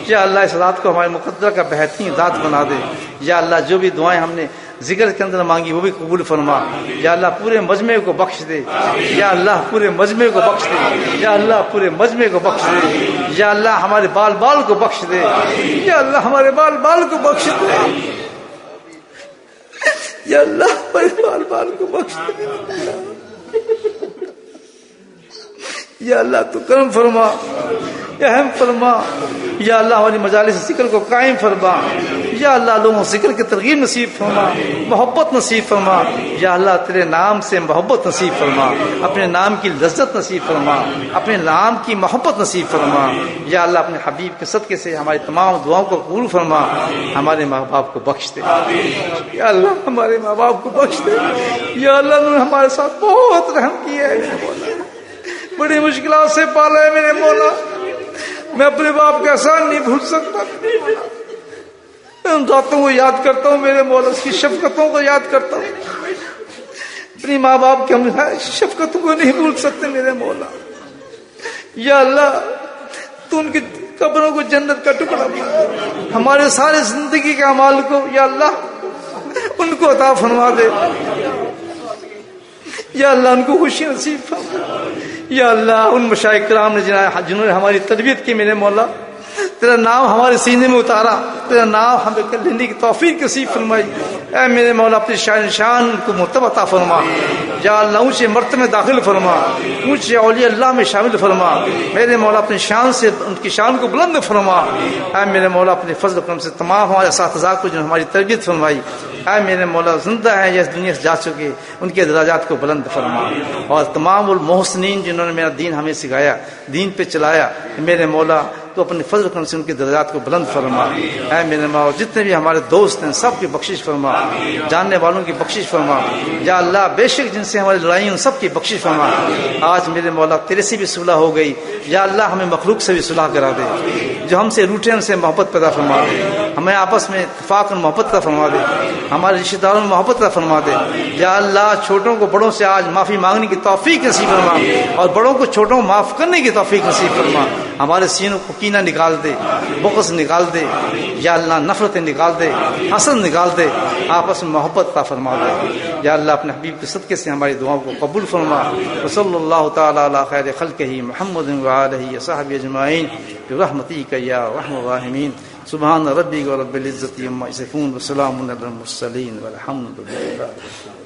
یا اللہ اس رات کو ہمارے مقدر کا بہترین رات بنا دے. یا اللہ جو بھی دعائیں ہم نے ذکر کے اندر مانگی وہ بھی قبول فرما. یا اللہ پورے مجمع کو بخش دے. یا اللہ پورے مجمع کو بخش دے. یا اللہ پورے مجمع کو بخش دے. یا اللہ ہمارے بال بال کو بخش دے. یا اللہ ہمارے بال بال کو بخش دے. یا اللہ ہمارے بال بال کو بخش دے، یا اللہ تو کرم فرما، اہم فرما، یا اللہ ہماری مجالس ذکر کو قائم فرما، یا اللہ لوگوں ذکر کی ترغیب نصیب فرما، محبت نصیب فرما، یا اللہ تیرے نام سے محبت نصیب فرما، اپنے نام کی لذت نصیب فرما، اپنے نام کی محبت نصیب فرما، یا اللہ اپنے حبیب کے صدقے سے ہماری تمام دعاؤں کو قبول فرما، ہمارے ماں باپ کو بخش دے، یا اللہ ہمارے ماں باپ کو بخش دے، یا اللہ انہوں نے ہمارے ساتھ بہت رحم کیا ہے میرے مولا، بڑی مشکلات سے پالا ہے میرے مولا، میں اپنے باپ کا احسان نہیں بھول سکتا، میں ان ذاتوں کو یاد کرتا ہوں میرے مولا، اس کی شفقتوں کو یاد کرتا ہوں، اپنی ماں باپ کی ہم شفقتوں کو نہیں بھول سکتے میرے مولا، یا اللہ تو ان کی قبروں کو جنت کا ٹکڑا بنا، ہمارے سارے زندگی کے اعمال کو یا اللہ ان کو عطا فرما دے، یا اللہ ان کو خوشی نصیب فرما، یا اللہ ان مشائخ کرام نے جنہوں نے ہماری تربیت کی میرے مولا، تیرا نام ہمارے سینے میں اتارا، تیرا نام ہمیں لینے کی توفیق نصیب فرمائی، اے میرے مولا اپنی شان کو مرتبہ عطا فرما، یا اللہ اونچے مرتبے میں داخل فرما، اونچے اولیاء اللہ میں شامل فرما، میرے مولا اپنی شان سے ان کی شان کو بلند فرما، اے میرے مولا اپنے فضل و کرم سے تمام ہمارے اساتذہ کو جنہوں نے ہماری تربیت فرمائی، اے میرے مولا زندہ ہیں یا اس دنیا سے جا چکے ان کے درجات کو بلند فرما، اور تمام المحسنین جنہوں نے میرا دین ہمیں سکھایا، دین پہ چلایا، میرے مولا تو اپنے فضل کرم سے ان کے درجات کو بلند فرما، اے میرے مولا جتنے بھی ہمارے دوست ہیں سب کی بخشش فرما، جاننے والوں کی بخشش فرما، یا اللہ بے شک جن سے ہماری لڑائی ان سب کی بخشش فرما، آج میرے مولا تیرے سے بھی صلح ہو گئی، یا اللہ ہمیں مخلوق سے بھی صلح کرا دے، جو ہم سے روٹے ان سے محبت پیدا فرما دے، ہمیں آپس میں اتفاق اور محبت کا فرما دے، ہمارے رشتہ داروں میں محبت کا فرما دے، یا اللہ چھوٹوں کو بڑوں سے آج معافی مانگنے کی توفیق نصیب فرما، اور بڑوں کو چھوٹوں کو معاف کرنے کی توفیق نصیب فرما، ہمارے سینوں کو کینہ نکال دے، بغض نکال دے، یا اللہ نفرتیں نکال دے، حسد نکال دے، آپس میں محبت کا فرما دے، یا اللہ اپنے حبیب کے صدقے سے ہماری دعاؤں کو قبول فرما، وصلی اللہ تعالی علی خیر خلقہ محمد وآلہ وصحبہ اجمعین برحمتک یا ارحم الراحمین، سبحان ربک رب العزۃ عما یصفون وسلام علی المرسلین والحمد للہ۔